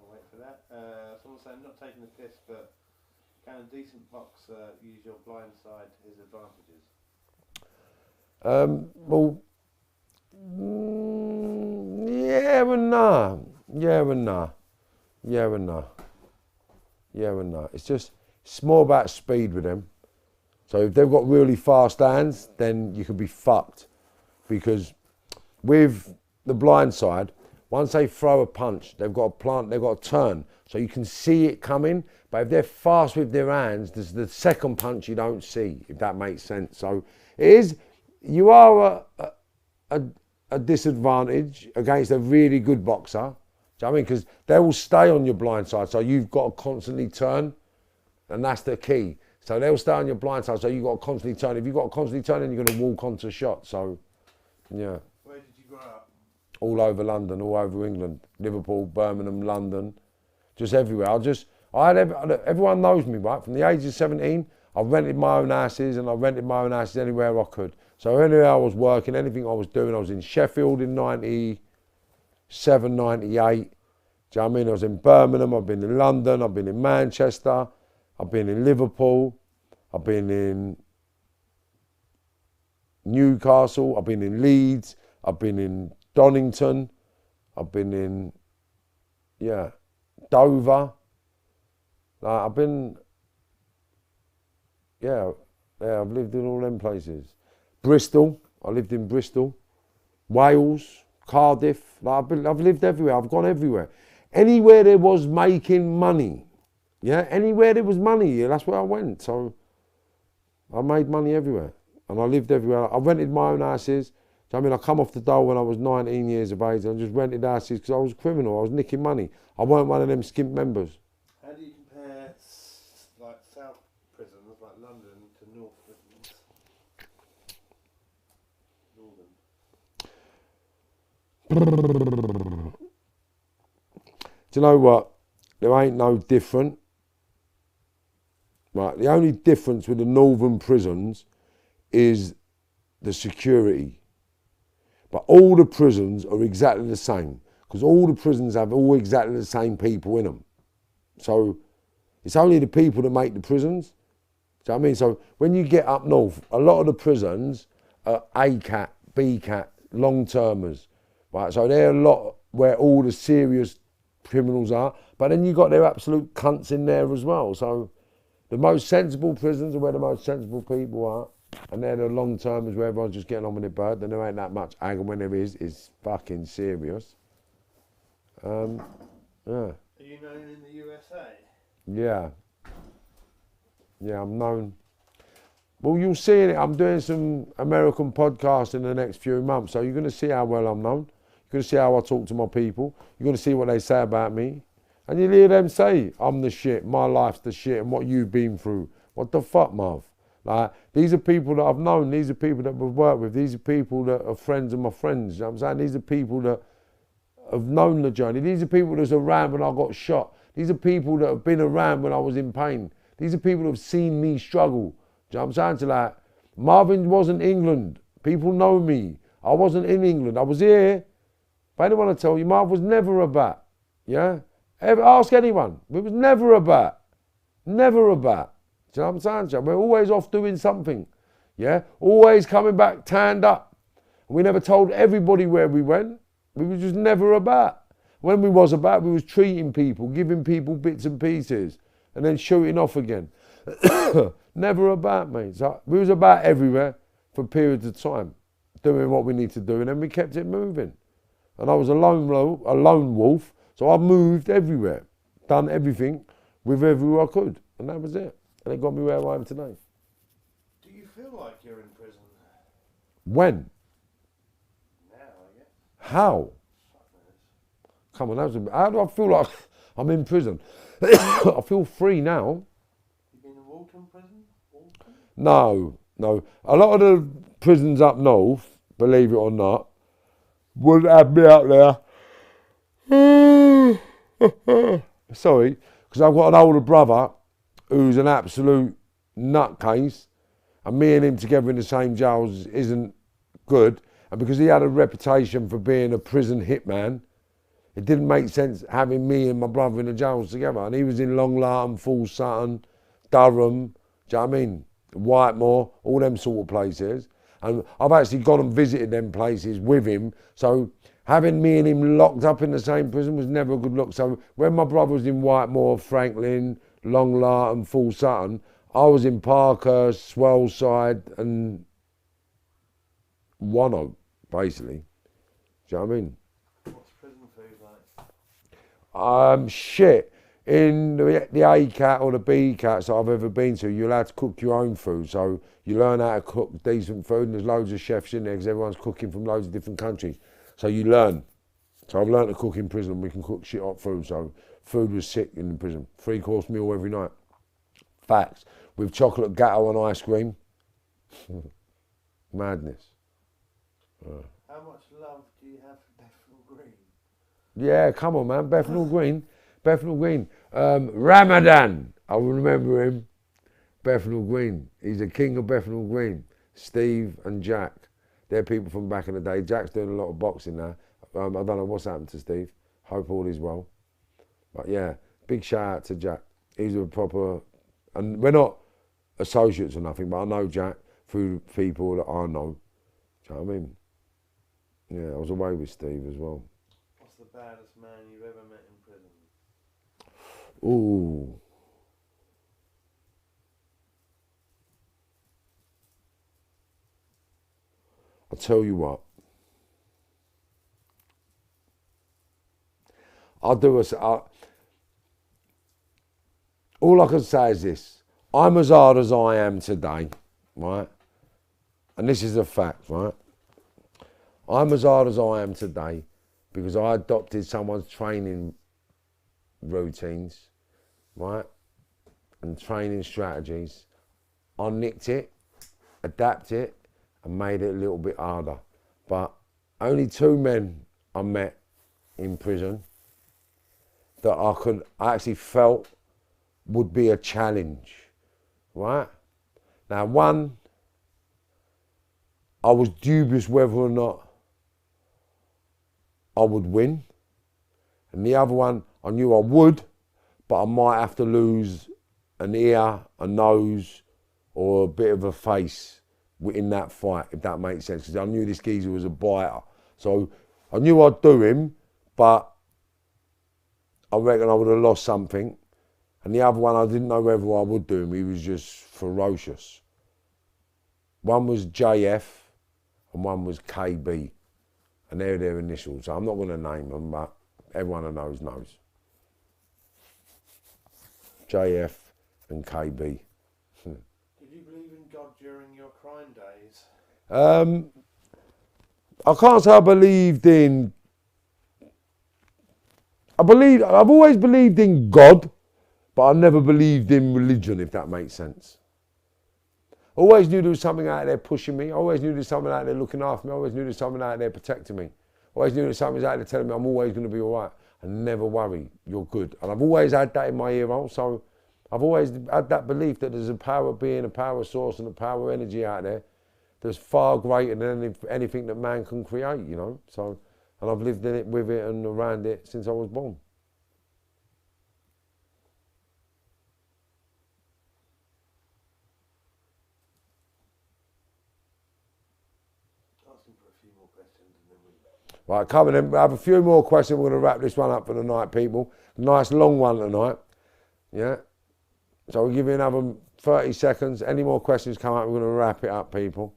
wait for that. Someone saying, not taking the piss, but can a decent boxer use your blind side to his advantages? Well, yeah and nah. Yeah and nah. Yeah and nah. Yeah and nah. It's more about speed with them. So if they've got really fast hands, then you can be fucked. Because with the blind side, once they throw a punch, they've got to turn. So you can see it coming, but if they're fast with their hands, there's the second punch you don't see, if that makes sense. So you are a disadvantage against a really good boxer. Do you know what I mean? Because they will stay on your blind side, so you've got to constantly turn, and that's the key. So they'll stay on your blind side, so you've got to constantly turn. If you've got to constantly turn, then you're going to walk onto shots. So, yeah. Where did you grow up? All over London, all over England, Liverpool, Birmingham, London, just everywhere. Everyone knows me, right? From the age of 17, I rented my own houses, and I rented my own houses anywhere I could. So anywhere I was working, anything I was doing, I was in Sheffield in 97, 98. Do you know what I mean? I was in Birmingham, I've been in London, I've been in Manchester, I've been in Liverpool, I've been in Newcastle, I've been in Leeds, I've been in Donington, I've been in, Dover. I've lived in all them places. Bristol, I lived in Bristol. Wales, Cardiff, I've lived everywhere, I've gone everywhere. Anywhere there was making money, anywhere there was money, that's where I went. So, I made money everywhere. And I lived everywhere. I rented my own houses. I mean, I come off the dole when I was 19 years of age and I just rented houses because I was a criminal. I was nicking money. I weren't one of them skimp members. How do you compare like south prisons, like London, to north prisons? Northern. Do you know what? There ain't no different. Right, the only difference with the northern prisons is the security. But all the prisons are exactly the same because all the prisons have all exactly the same people in them. So it's only the people that make the prisons. Do you know what I mean? So when you get up north, a lot of the prisons are A-cat, B-cat, long-termers. Right, so they're a lot where all the serious criminals are. But then you got their absolute cunts in there as well. So the most sensible prisons are where the most sensible people are. And they're the long termers where everyone's just getting on with it bad. Then there ain't that much ag, and when there is, it's fucking serious. Yeah. Are you known in the USA? Yeah. Yeah, I'm known. Well, you'll see it. I'm doing some American podcasts in the next few months. So you're going to see how well I'm known. You're going to see how I talk to my people. You're going to see what they say about me. And you'll hear them say, I'm the shit, my life's the shit, and what you've been through. What the fuck, Marv? Like, these are people that I've known. These are people that we've worked with. These are people that are friends of my friends. You know what I'm saying? These are people that have known the journey. These are people that was around when I got shot. These are people that have been around when I was in pain. These are people that have seen me struggle. Do you know what I'm saying? So like, Marvin wasn't England. People know me. I wasn't in England. I was here. But I don't want to tell you, Marv was never a bat. Yeah? Ask anyone. It was never a bat. Never a bat. Do you know what I'm saying? We're always off doing something. Yeah? Always coming back tanned up. We never told everybody where we went. We were just never a bat. When we was a bat, we was treating people, giving people bits and pieces, and then shooting off again. Never a bat, mate. So we was about everywhere for periods of time, doing what we need to do, and then we kept it moving. And I was a lone wolf, so I moved everywhere, done everything with everywhere I could, and that was it. And it got me where I am today. Do you feel like you're in prison? When? Now, I guess. How? Come on, how do I feel like I'm in prison? I feel free now. You been in Walton prison? Walton? No. A lot of the prisons up north, believe it or not, wouldn't have me out there. Sorry, because I've got an older brother who's an absolute nutcase, and me and him together in the same jails isn't good. And because he had a reputation for being a prison hitman, it didn't make sense having me and my brother in the jails together. And he was in Long Lartin, Full Sutton, Durham, do you know what I mean? Whitemoor, all them sort of places. And I've actually gone and visited them places with him. So having me and him locked up in the same prison was never a good look. So when my brother was in Whitemoor, Franklin, Long Lartin, Full Sutton, I was in Parkhurst, Swellside and Wano, basically. Do you know what I mean? What's prison food like? Shit. In the A-cat or the B-cats that I've ever been to, you're allowed to cook your own food. So you learn how to cook decent food, and there's loads of chefs in there because everyone's cooking from loads of different countries. So you learn. So I've learned to cook in prison. We can cook shit hot food. So food was sick in the prison. 3-course meal every night. Facts. With chocolate gatto and ice cream. Madness. How much love do you have for Bethnal Green? Yeah, come on, man. Bethnal Green. Bethnal Green. Ramadan. I remember him. Bethnal Green. He's the king of Bethnal Green. Steve and Jack. They're people from back in the day. Jack's doing a lot of boxing now. I don't know what's happened to Steve. Hope all is well. But yeah, big shout out to Jack. He's a proper, and we're not associates or nothing, but I know Jack through people that I know. Do you know what I mean? Yeah, I was away with Steve as well. What's the baddest man you've ever met in prison? Ooh. I'll tell you what. All I can say is this. I'm as hard as I am today. right? And this is a fact, right? I'm as hard as I am today because I adopted someone's training routines, right? And training strategies. I nicked it, adapted it, and made it a little bit harder. But only 2 men I met in prison that I actually felt would be a challenge, right? Now, one, I was dubious whether or not I would win. And the other one, I knew I would, but I might have to lose an ear, a nose, or a bit of a face in that fight, if that makes sense. Because I knew this geezer was a biter. So I knew I'd do him, but I reckon I would have lost something. And the other one, I didn't know whether I would do him. He was just ferocious. One was JF and one was KB. And they're their initials. So I'm not going to name them, but everyone who knows knows. JF and KB. Did you believe in God during your crime days? I can't say I believed in... I've always believed in God, but I never believed in religion, if that makes sense. I always knew there was something out there pushing me. I always knew there was something out there looking after me. I always knew there was something out there protecting me. I always knew there was something out there telling me I'm always going to be all right. And never worry, you're good. And I've always had that in my ear hole, so I've always had that belief that there's a power being, a power source and a power energy out there that's far greater than anything that man can create, you know. So, and I've lived in it, with it and around it since I was born. Right, coming in, I have a few more questions. We're going to wrap this one up for the night, people. Nice long one tonight. Yeah. So we'll give you another 30 seconds. Any more questions come up, we're going to wrap it up, people.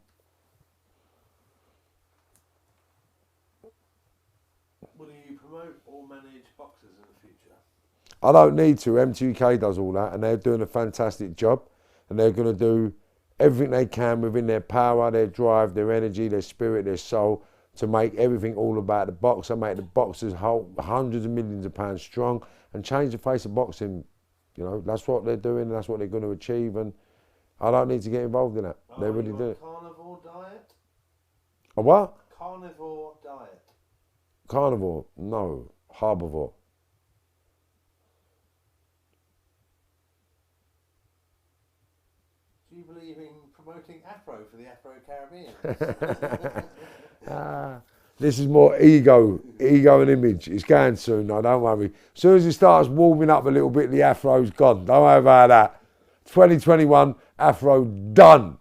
Will you promote or manage boxers in the future? I don't need to. M2K does all that, and they're doing a fantastic job. And they're going to do everything they can within their power, their drive, their energy, their spirit, their soul, to make everything all about the boxer, make the boxers hundreds of millions of pounds strong, and change the face of boxing. You know, that's what they're doing, and that's what they're going to achieve, and I don't need to get involved in that. They really do it. Carnivore diet? A what? Carnivore diet. Carnivore? No. Herbivore. Do you believe in promoting Afro for the Afro-Caribbean? This is more ego and image. It's going soon, no, don't worry. As soon as it starts warming up a little bit, the Afro's gone. Don't worry about that. 2021, Afro done.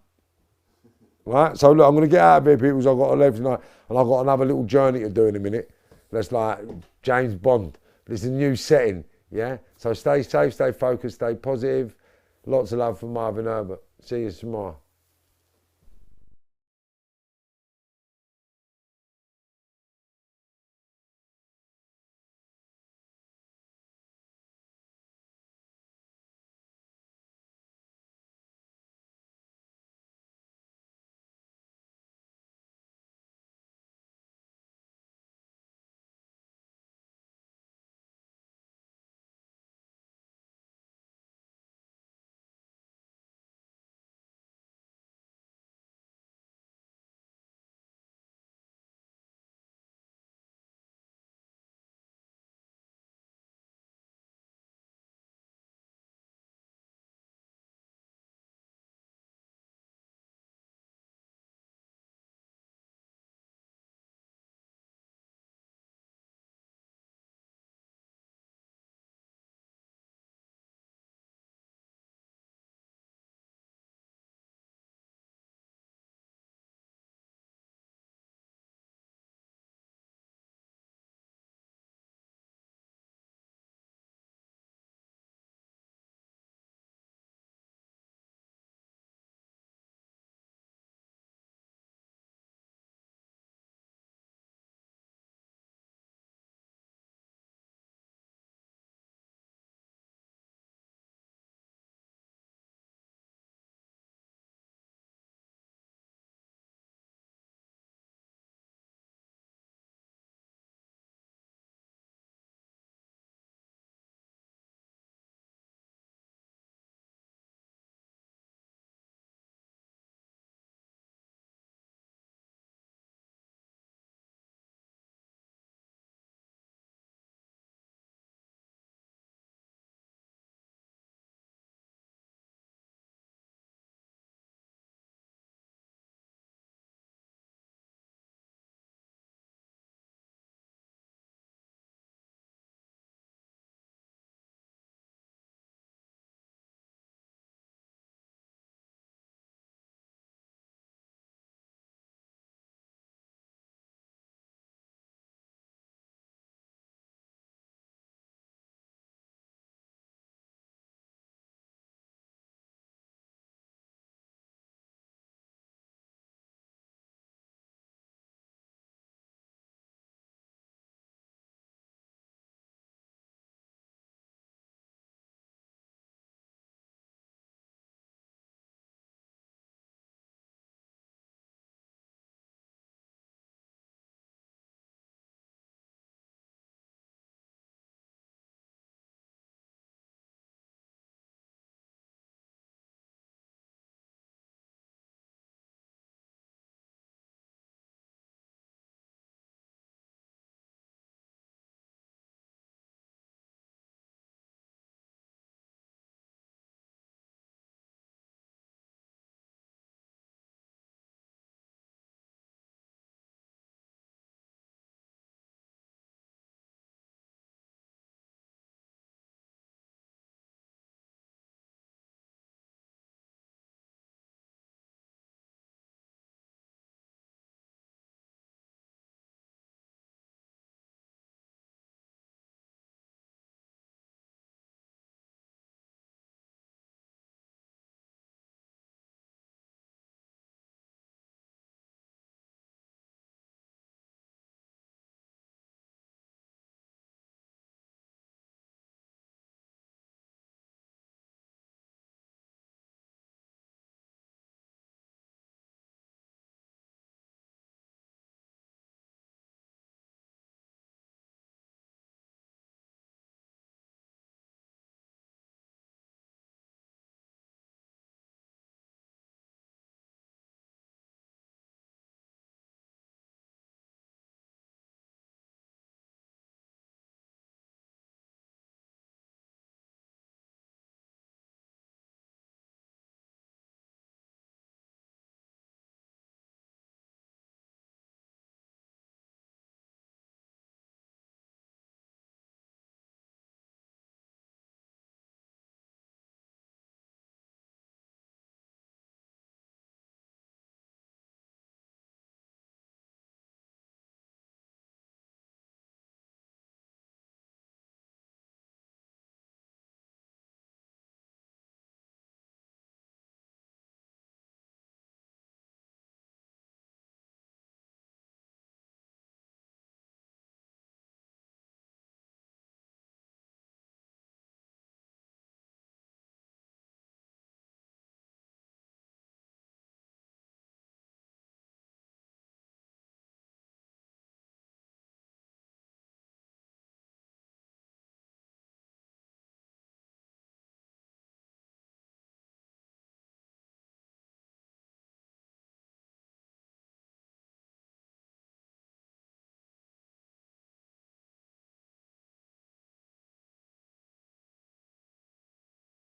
Right? So look, I'm going to get out of here, people, because I've got to leave tonight, and I've got another little journey to do in a minute. That's like James Bond. This is a new setting, yeah? So stay safe, stay focused, stay positive. Lots of love from Marvin Herbert. See you tomorrow.